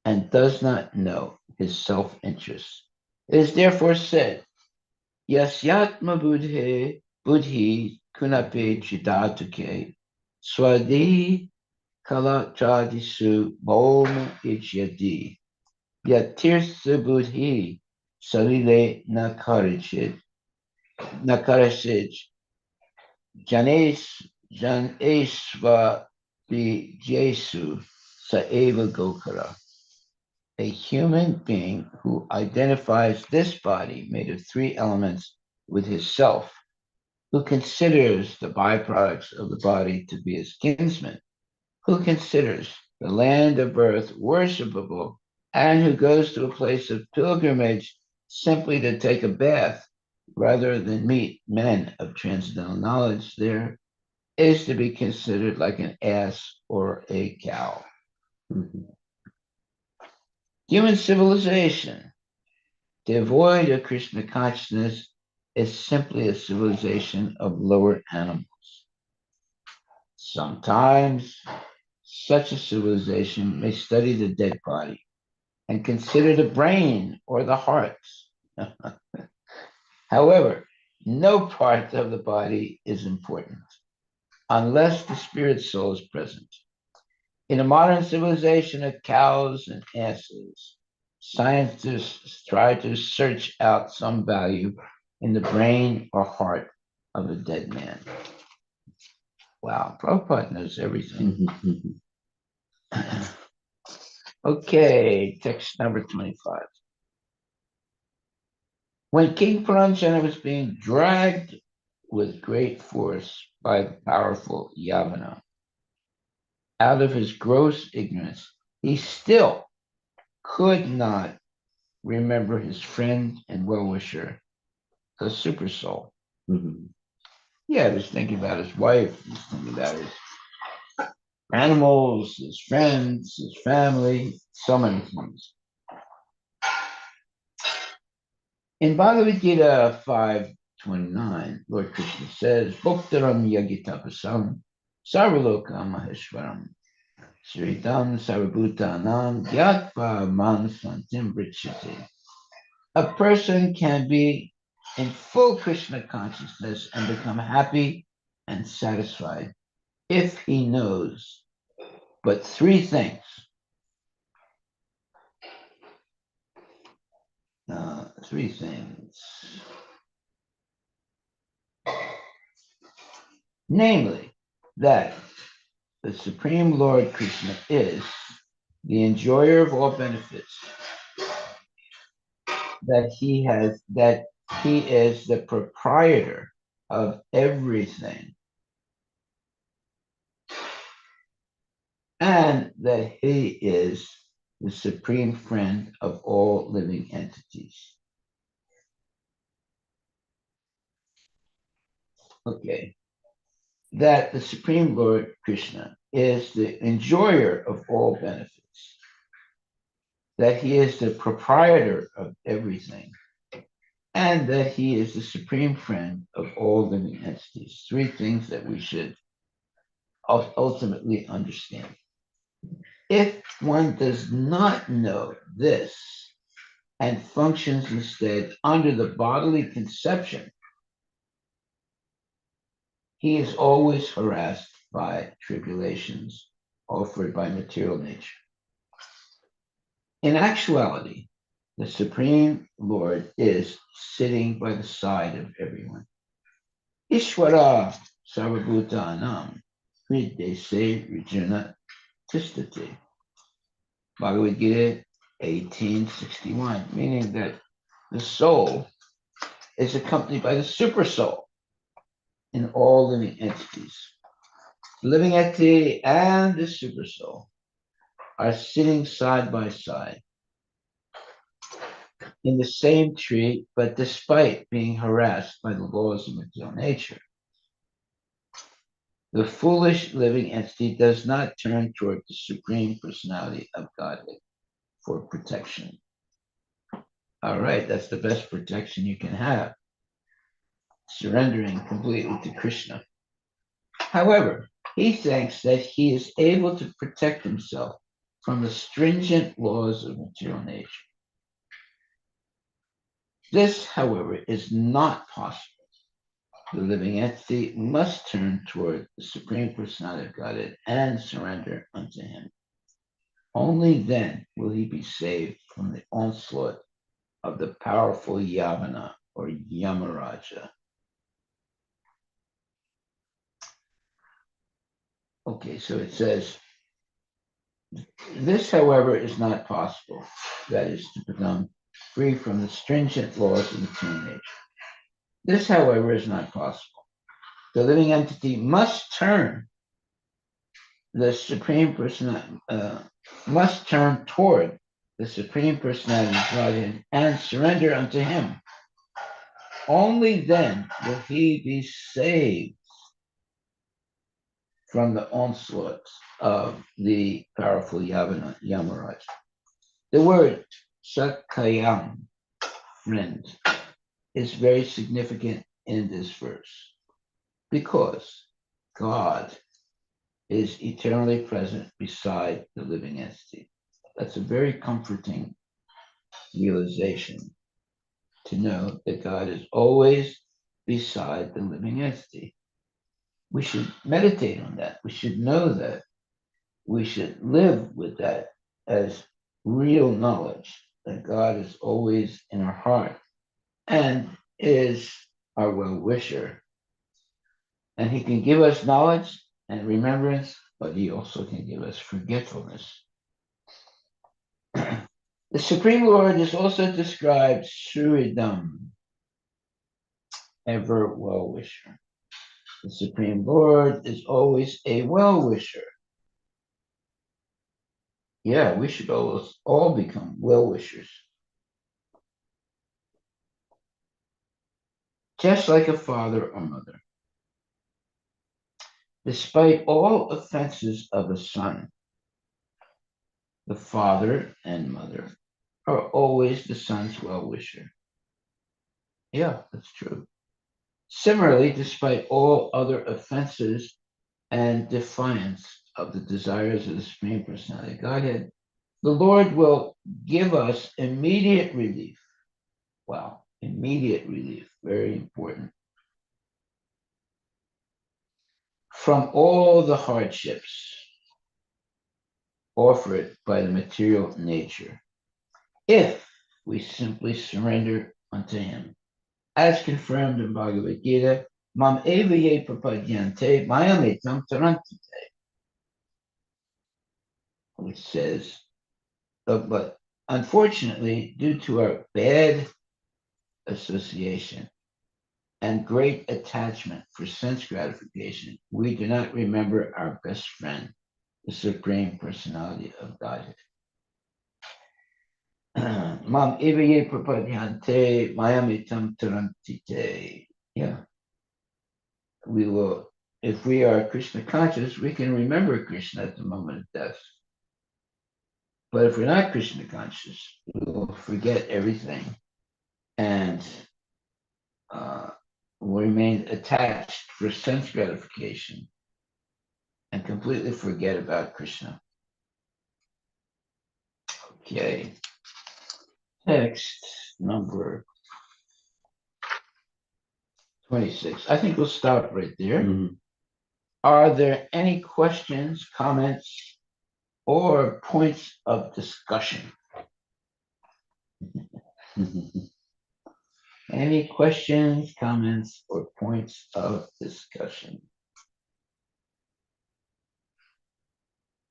and does not know his self-interest. It is therefore said, Yasyatma buddhi kunape chidatuke swadi kala chadisu boma ichyadi yatirsa buddhi salile nakarachid janesva bi Jesu saeva gokara. A human being who identifies this body made of three elements with his self, who considers the byproducts of the body to be his kinsmen, who considers the land of birth worshipable, and who goes to a place of pilgrimage simply to take a bath rather than meet men of transcendental knowledge there, is to be considered like an ass or a cow. Human civilization, devoid of Krishna consciousness, is simply a civilization of lower animals. Sometimes such a civilization may study the dead body and consider the brain or the heart. However, no part of the body is important unless the spirit soul is present. In a modern civilization of cows and asses, scientists try to search out some value in the brain or heart of a dead man. Wow, Prabhupada knows everything. Okay, text number 25. When King Puranjana was being dragged with great force by the powerful Yavana out of his gross ignorance, he still could not remember his friend and well-wisher, the super soul. Yeah, he was thinking about his wife, he was thinking about his animals, his friends, his family, so many things. In Bhagavad Gita 5:29, Lord Krishna says, Bhoktaram yagitapasam sarvaloka maheshwaram sridam sarvabhutanam gyatva mansantim brichati. A person can be in full Krishna consciousness and become happy and satisfied if he knows but three things. Three things. Namely, that the Supreme Lord Krishna is the enjoyer of all benefits, that he is the proprietor of everything, and that he is the supreme friend of all living entities. Okay. That the Supreme Lord Krishna is the enjoyer of all benefits, that he is the proprietor of everything, and that he is the supreme friend of all living entities. Three things that we should ultimately understand. If one does not know this and functions instead under the bodily conception, he is always harassed by tribulations offered by material nature. In actuality, the Supreme Lord is sitting by the side of everyone. Ishvara Sarvabhutanam Hridese Rijuna Tishtati. Bhagavad Gita 1861, meaning that the soul is accompanied by the super soul in all living entities. The living entity and the super soul are sitting side by side in the same tree, but despite being harassed by the laws of material nature, the foolish living entity does not turn toward the Supreme Personality of Godhead for protection. All right, that's the best protection you can have, surrendering completely to Krishna. However, he thinks that he is able to protect himself from the stringent laws of material nature. This, however, is not possible. The living entity must turn toward the Supreme Personality of Godhead and surrender unto him. Only then will he be saved from the onslaught of the powerful Yavana or Yamaraja. Okay, so it says, this, however, is not possible. That is, to become free from the stringent laws of material nature. This, however, is not possible. The living entity must turn the Supreme Personality, must turn toward the Supreme Personality of Godhead and surrender unto him. Only then will he be saved from the onslaughts of the powerful Yamaraj. The word Sakayam, friend, is very significant in this verse because God is eternally present beside the living entity. That's a very comforting realization to know that God is always beside the living entity. We should meditate on that. We should know that. We should live with that as real knowledge that God is always in our heart and is our well-wisher. And he can give us knowledge and remembrance, but he also can give us forgetfulness. The Supreme Lord is also described Suridam, ever well-wisher. The Supreme Lord is always a well-wisher. Yeah, we should all become well-wishers. Just like a father or mother. Despite all offenses of a son, the father and mother are always the son's well-wisher. Yeah, that's true. Similarly, despite all other offenses and defiance of the desires of the Supreme Personality of Godhead, the Lord will give us immediate relief. Wow, immediate relief, very important. from all the hardships offered by the material nature, if we simply surrender unto him, as confirmed in Bhagavad Gita, Mam eva ye prapadyante mayametam taranti, which says, but unfortunately, due to our bad association and great attachment for sense gratification, we do not remember our best friend, the Supreme Personality of Godhead. Mam evaye prapadyante mayamitam tarantite. Yeah. We will, if we are Krishna conscious, we can remember Krishna at the moment of death. But if we're not Krishna conscious, we will forget everything and will remain attached for sense gratification and completely forget about Krishna. Okay. Text number 26. I think we'll stop right there. Mm-hmm. Are there any questions, comments, or points of discussion? Any questions, comments, or points of discussion?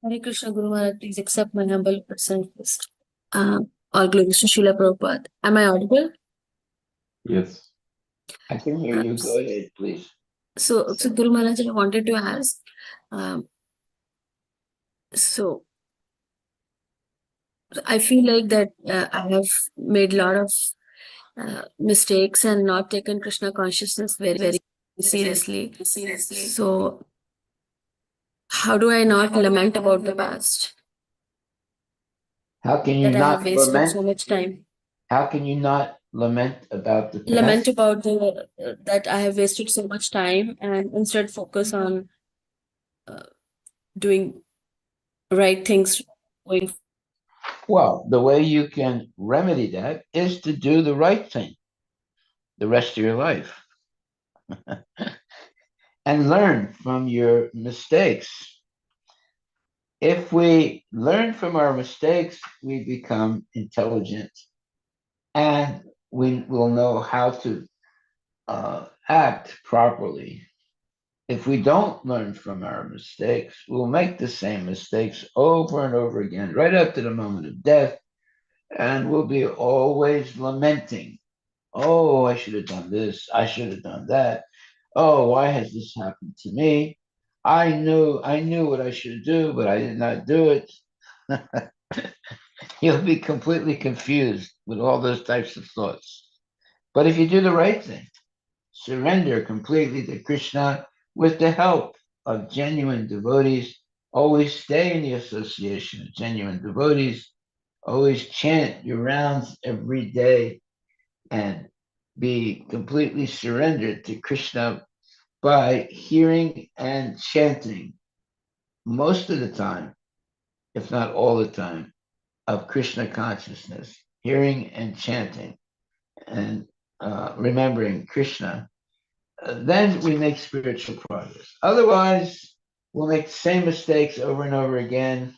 Hare Krishna Guru Maharaj, please accept my humble present request. All glories to Srila Prabhupada. Am I audible? Yes. I can hear you. Go ahead, please. So Guru Maharaj, I wanted to ask, so I feel like that I have made a lot of mistakes and not taken Krishna consciousness very, very seriously. So how do I not lament about the past? How can you That I have not wasted lament? so much time. How can you not lament about the past? Lament about the that I have wasted so much time and instead focus on doing right things. Well, the way you can remedy that is to do the right thing the rest of your life and learn from your mistakes. If we learn from our mistakes, we become intelligent and we will know how to act properly. If we don't learn from our mistakes, we'll make the same mistakes over and over again, right up to the moment of death, and we'll be always lamenting. Oh, I should have done this. I should have done that. Oh, why has this happened to me? I knew what I should do, but I did not do it. You'll be completely confused with all those types of thoughts. But if you do the right thing, surrender completely to Krishna with the help of genuine devotees, always stay in the association of genuine devotees, always chant your rounds every day, and be completely surrendered to Krishna by hearing and chanting most of the time, if not all the time, of Krishna consciousness, hearing and chanting and remembering Krishna, then we make spiritual progress. Otherwise, we'll make the same mistakes over and over again,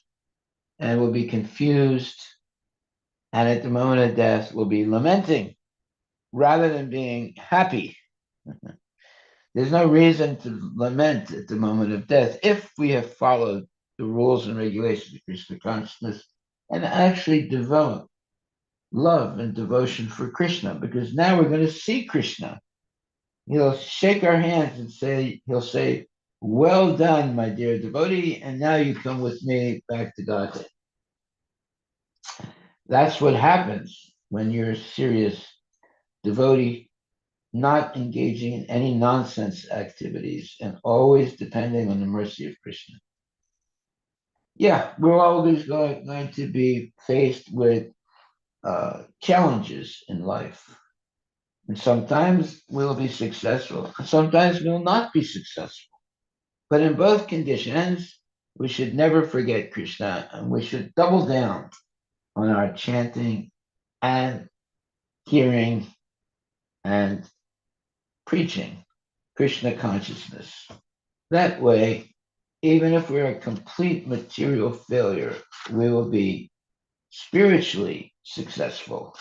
and we'll be confused. And at the moment of death, we'll be lamenting rather than being happy. There's no reason to lament at the moment of death if we have followed the rules and regulations of Krishna consciousness and actually develop love and devotion for Krishna, because now we're going to see Krishna. He'll shake our hands and he'll say, well done, my dear devotee, and now you come with me back to Godhead. That's what happens when you're a serious devotee, not engaging in any nonsense activities and always depending on the mercy of Krishna. Yeah, we're always going to be faced with challenges in life. And sometimes we'll be successful, sometimes we'll not be successful. But in both conditions, we should never forget Krishna, and we should double down on our chanting and hearing and preaching Krishna consciousness. That way, even if we're a complete material failure, we will be spiritually successful.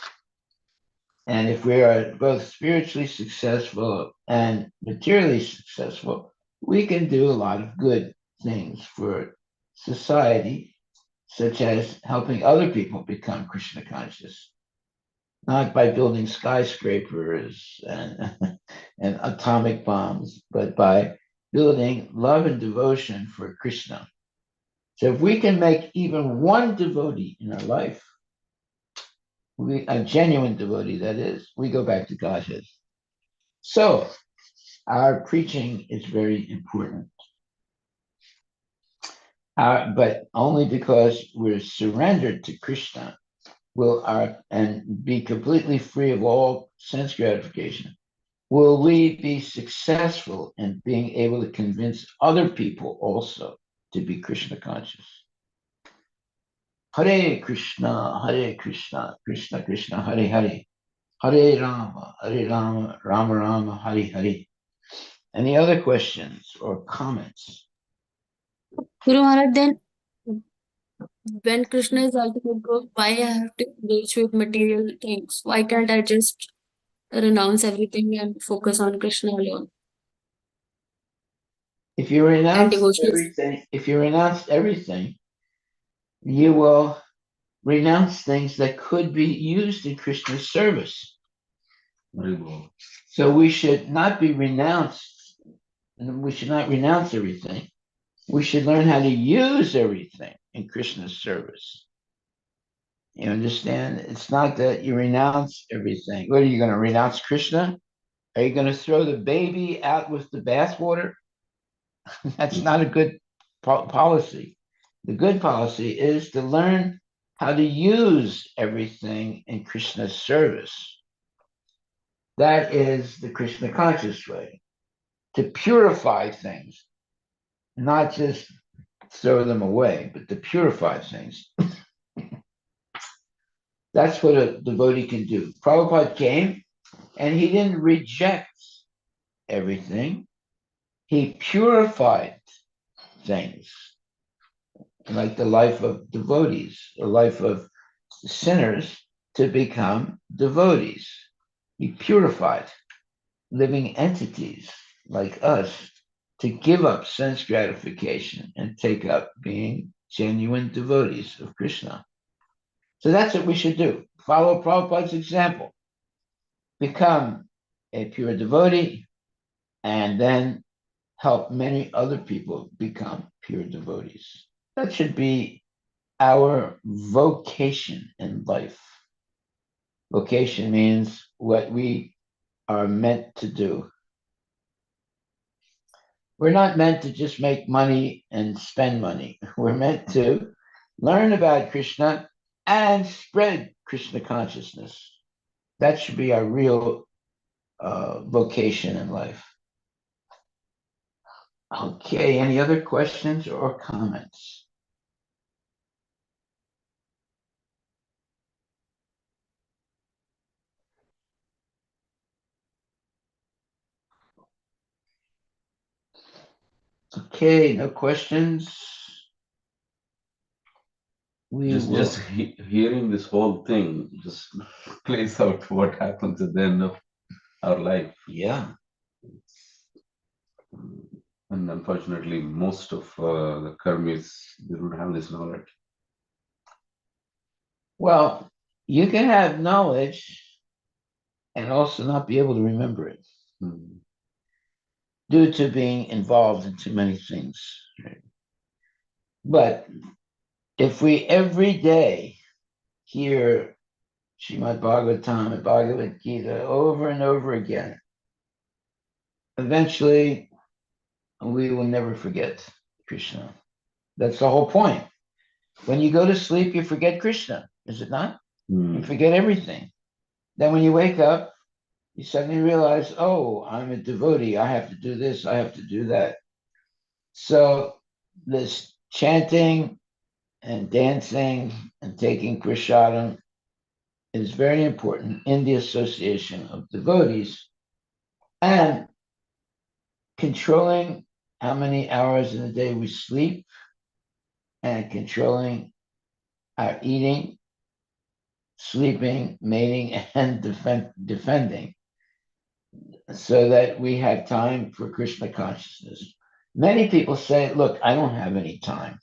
And if we are both spiritually successful and materially successful, we can do a lot of good things for society, such as helping other people become Krishna conscious, not by building skyscrapers and, and atomic bombs, but by building love and devotion for Krishna. So if we can make even one devotee in our life, a genuine devotee, that is, we go back to Godhead. So our preaching is very important, but only because we're surrendered to Krishna will and be completely free of all sense gratification. Will we be successful in being able to convince other people also to be Krishna conscious? Hare Krishna, Krishna Krishna, Hare Hare, Hare Rama, Rama Rama, Hare Hare. Any other questions or comments? Guru Maharaj, then when Krishna is ultimate goal, why I have to engage with material things? Why can't I just renounce everything and focus on Krishna alone? If you And renounce devotion is everything, you will renounce things that could be used in Krishna's service. So we should not renounce everything. We should learn how to use everything in Krishna's service. You understand? It's not that you renounce everything. What are you going to renounce Krishna? Are you going to throw the baby out with the bathwater? That's not a good policy. The good policy is to learn how to use everything in Krishna's service. That is the Krishna conscious way, to purify things, not just throw them away, but to purify things. That's what a devotee can do. Prabhupada came and he didn't reject everything. He purified things, like the life of devotees, the life of sinners to become devotees. He purified living entities like us to give up sense gratification and take up being genuine devotees of Krishna. So that's what we should do. Follow Prabhupada's example. Become a pure devotee and then help many other people become pure devotees. That should be our vocation in life. Vocation means what we are meant to do. We're not meant to just make money and spend money. We're meant to learn about Krishna and spread Krishna consciousness. That should be our real vocation in life. Okay, any other questions or comments? Okay, no questions. Just hearing this whole thing just plays out what happens at the end of our life. Yeah. And unfortunately, most of the karmis, they don't have this knowledge. Well, you can have knowledge and also not be able to remember it due to being involved in too many things. Right? But if we every day hear Srimad Bhagavatam and Bhagavad Gita over and over again, eventually we will never forget Krishna. That's the whole point. When you go to sleep, you forget Krishna, is it not? You forget everything. Then when you wake up, you suddenly realize, oh, I'm a devotee. I have to do this. I have to do that. So this chanting and dancing and taking prasadam is very important in the association of devotees, and controlling how many hours in a day we sleep and controlling our eating, sleeping, mating, and defending, so that we have time for Krishna consciousness. Many people say, look, I don't have any time.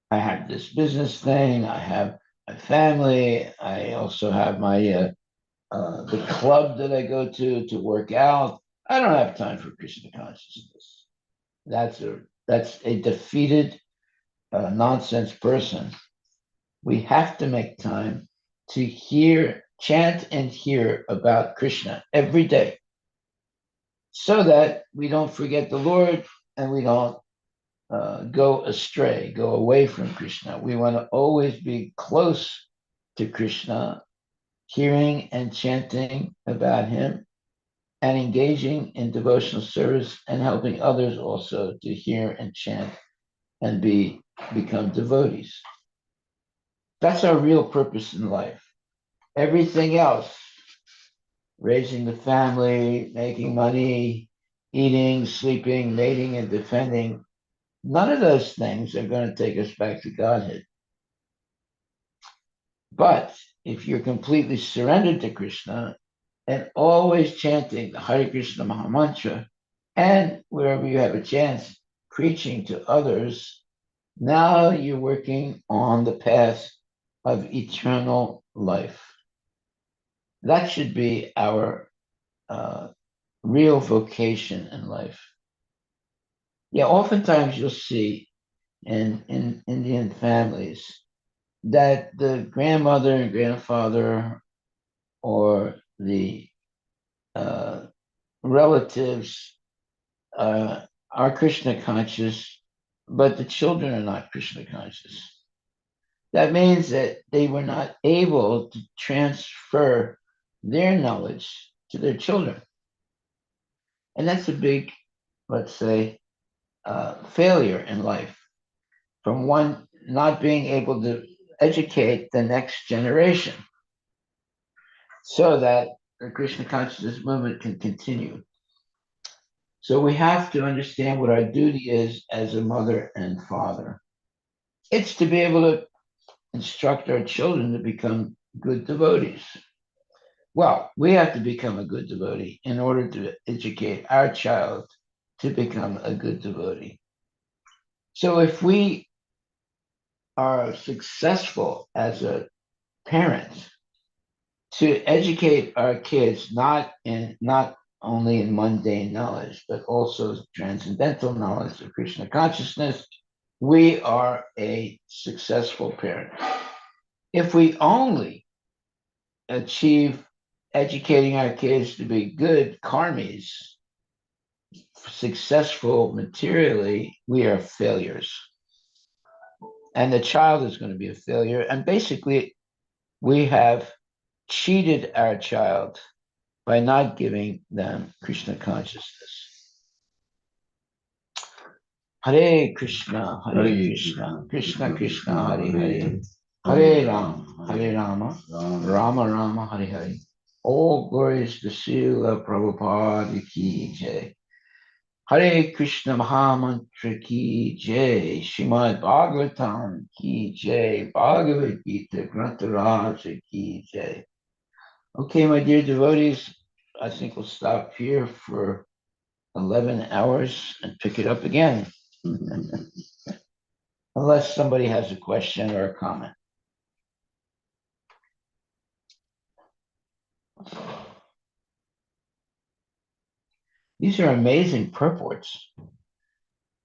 I have this business thing, I have my family, I also have my the club that I go to work out. I don't have time for Krishna consciousness. That's a defeated nonsense person. We have to make time to chant and hear about Krishna every day, so that we don't forget the Lord and we don't go astray, go away from Krishna. We want to always be close to Krishna, hearing and chanting about him, and engaging in devotional service and helping others also to hear and chant and become devotees. That's our real purpose in life. Everything else, raising the family, making money, eating, sleeping, mating, and defending, none of those things are going to take us back to Godhead. But if you're completely surrendered to Krishna and always chanting the Hare Krishna Maha Mantra, and wherever you have a chance, preaching to others, now you're working on the path of eternal life. That should be our real vocation in life. Yeah, oftentimes you'll see in Indian families that the grandmother and grandfather or the relatives are Krishna conscious, but the children are not Krishna conscious. That means that they were not able to transfer their knowledge to their children. And that's a big, let's say, failure in life, from one not being able to educate the next generation so that the Krishna consciousness movement can continue. So we have to understand what our duty is as a mother and father. It's to be able to instruct our children to become good devotees. Well, we have to become a good devotee in order to educate our child to become a good devotee. So if we are successful as a parent to educate our kids not only in mundane knowledge, but also transcendental knowledge of Krishna consciousness, we are a successful parent. If we only achieve educating our kids to be good karmis, successful materially, we are failures. And the child is going to be a failure. And basically, we have cheated our child by not giving them Krishna consciousness. Hare Krishna, Krishna Krishna, Hare Hare, Hare Rama, Rama Rama, Hare Hare. All glories to Srila Prabhupada ki jai. Hare Krishna Mahamantra ki jai. Srimad Bhagavatam ki jai. Bhagavad Gita Grantaraja ki jai. Okay, my dear devotees, I think we'll stop here for 11 hours and pick it up again. Unless somebody has a question or a comment. These are amazing purports.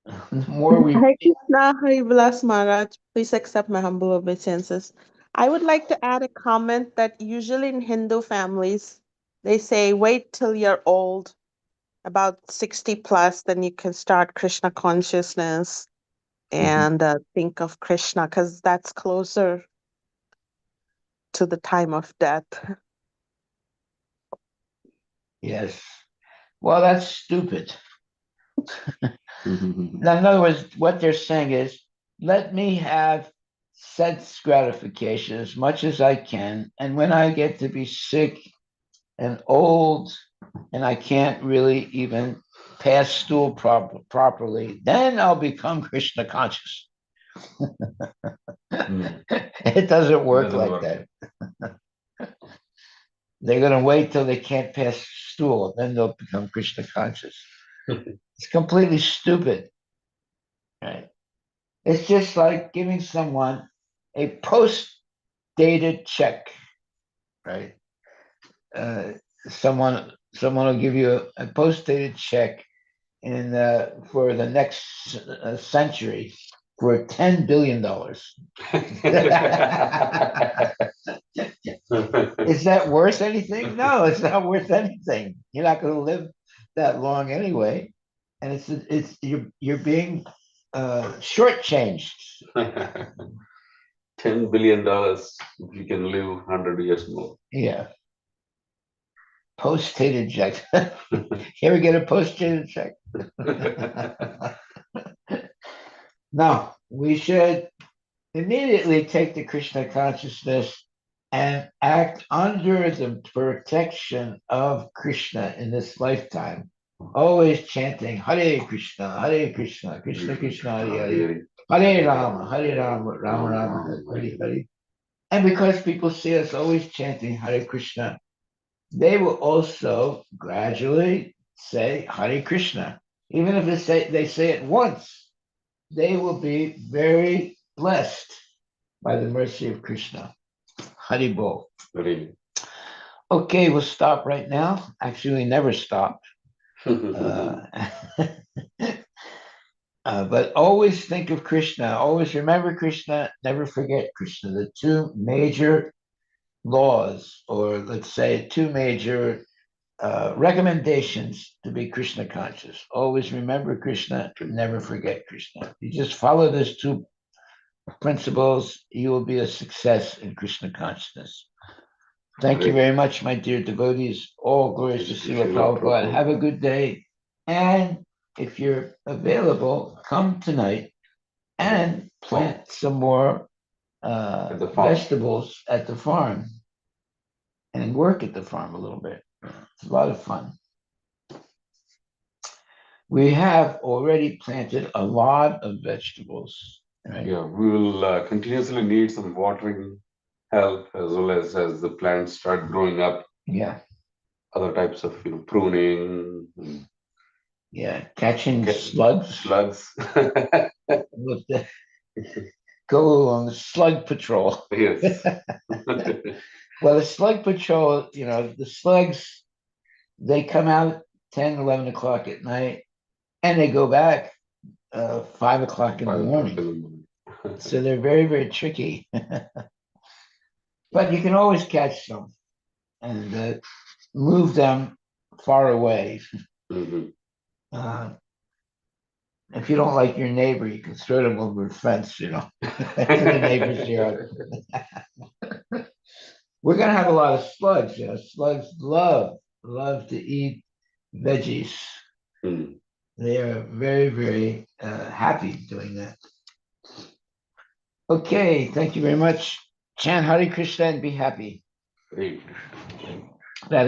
The more we Hare Krishna, Harivilas Maharaj, please accept my humble obeisances. I would like to add a comment that usually in Hindu families, they say, wait till you're old, about 60 plus, then you can start Krishna consciousness and think of Krishna, because that's closer to the time of death. Yes. Well, that's stupid. Now, in other words, what they're saying is, let me have sense gratification as much as I can. And when I get to be sick and old and I can't really even pass stool properly, then I'll become Krishna conscious. It doesn't work like that. They're going to wait till they can't pass stool, then they'll become Krishna conscious. It's completely stupid. Right? It's just like giving someone a post-dated check, right? Someone will give you a post-dated check for the next century for $10 billion. Is that worth anything? No, it's not worth anything. You're not going to live that long anyway, and it's you're being shortchanged. $10 billion if you can live 100 years more. Yeah. Post-dated check. You ever get a post-dated check? No, we should immediately take the Krishna consciousness and act under the protection of Krishna in this lifetime. Always chanting Hare Krishna, Krishna Krishna, Hare Rama, Rama Rama, Hare Hare. And because people see us always chanting Hare Krishna, they will also gradually say Hare Krishna. Even if they say it once, they will be very blessed by the mercy of Krishna. Hari Bol. Okay, we'll stop right now. Actually, we never stop. But always think of Krishna. Always remember Krishna. Never forget Krishna. The two major laws, or let's say two major recommendations to be Krishna conscious. Always remember Krishna. Never forget Krishna. If you just follow those two principles, you will be a success in Krishna consciousness. Thank you very much, my dear devotees. All glories to Srila Prabhupada. Have a good day. And if you're available, come tonight and plant some more vegetables at the farm and work at the farm a little bit. It's a lot of fun. We have already planted a lot of vegetables. Right? Yeah, we will continuously need some watering help as well as the plants start growing up. Yeah. Other types of pruning. Yeah, catching slugs. Go on the slug patrol. Yes. Well, the slug patrol, the slugs, they come out 10, 11 o'clock at night and they go back 5 o'clock in the morning. So they're very, very tricky. But you can always catch them and move them far away. If you don't like your neighbor, you can throw them over the fence, to the neighbor's yard. We're going to have a lot of slugs. Slugs love to eat veggies. They are very, very happy doing that. Okay, thank you very much. Chant Hare Krishna and be happy. That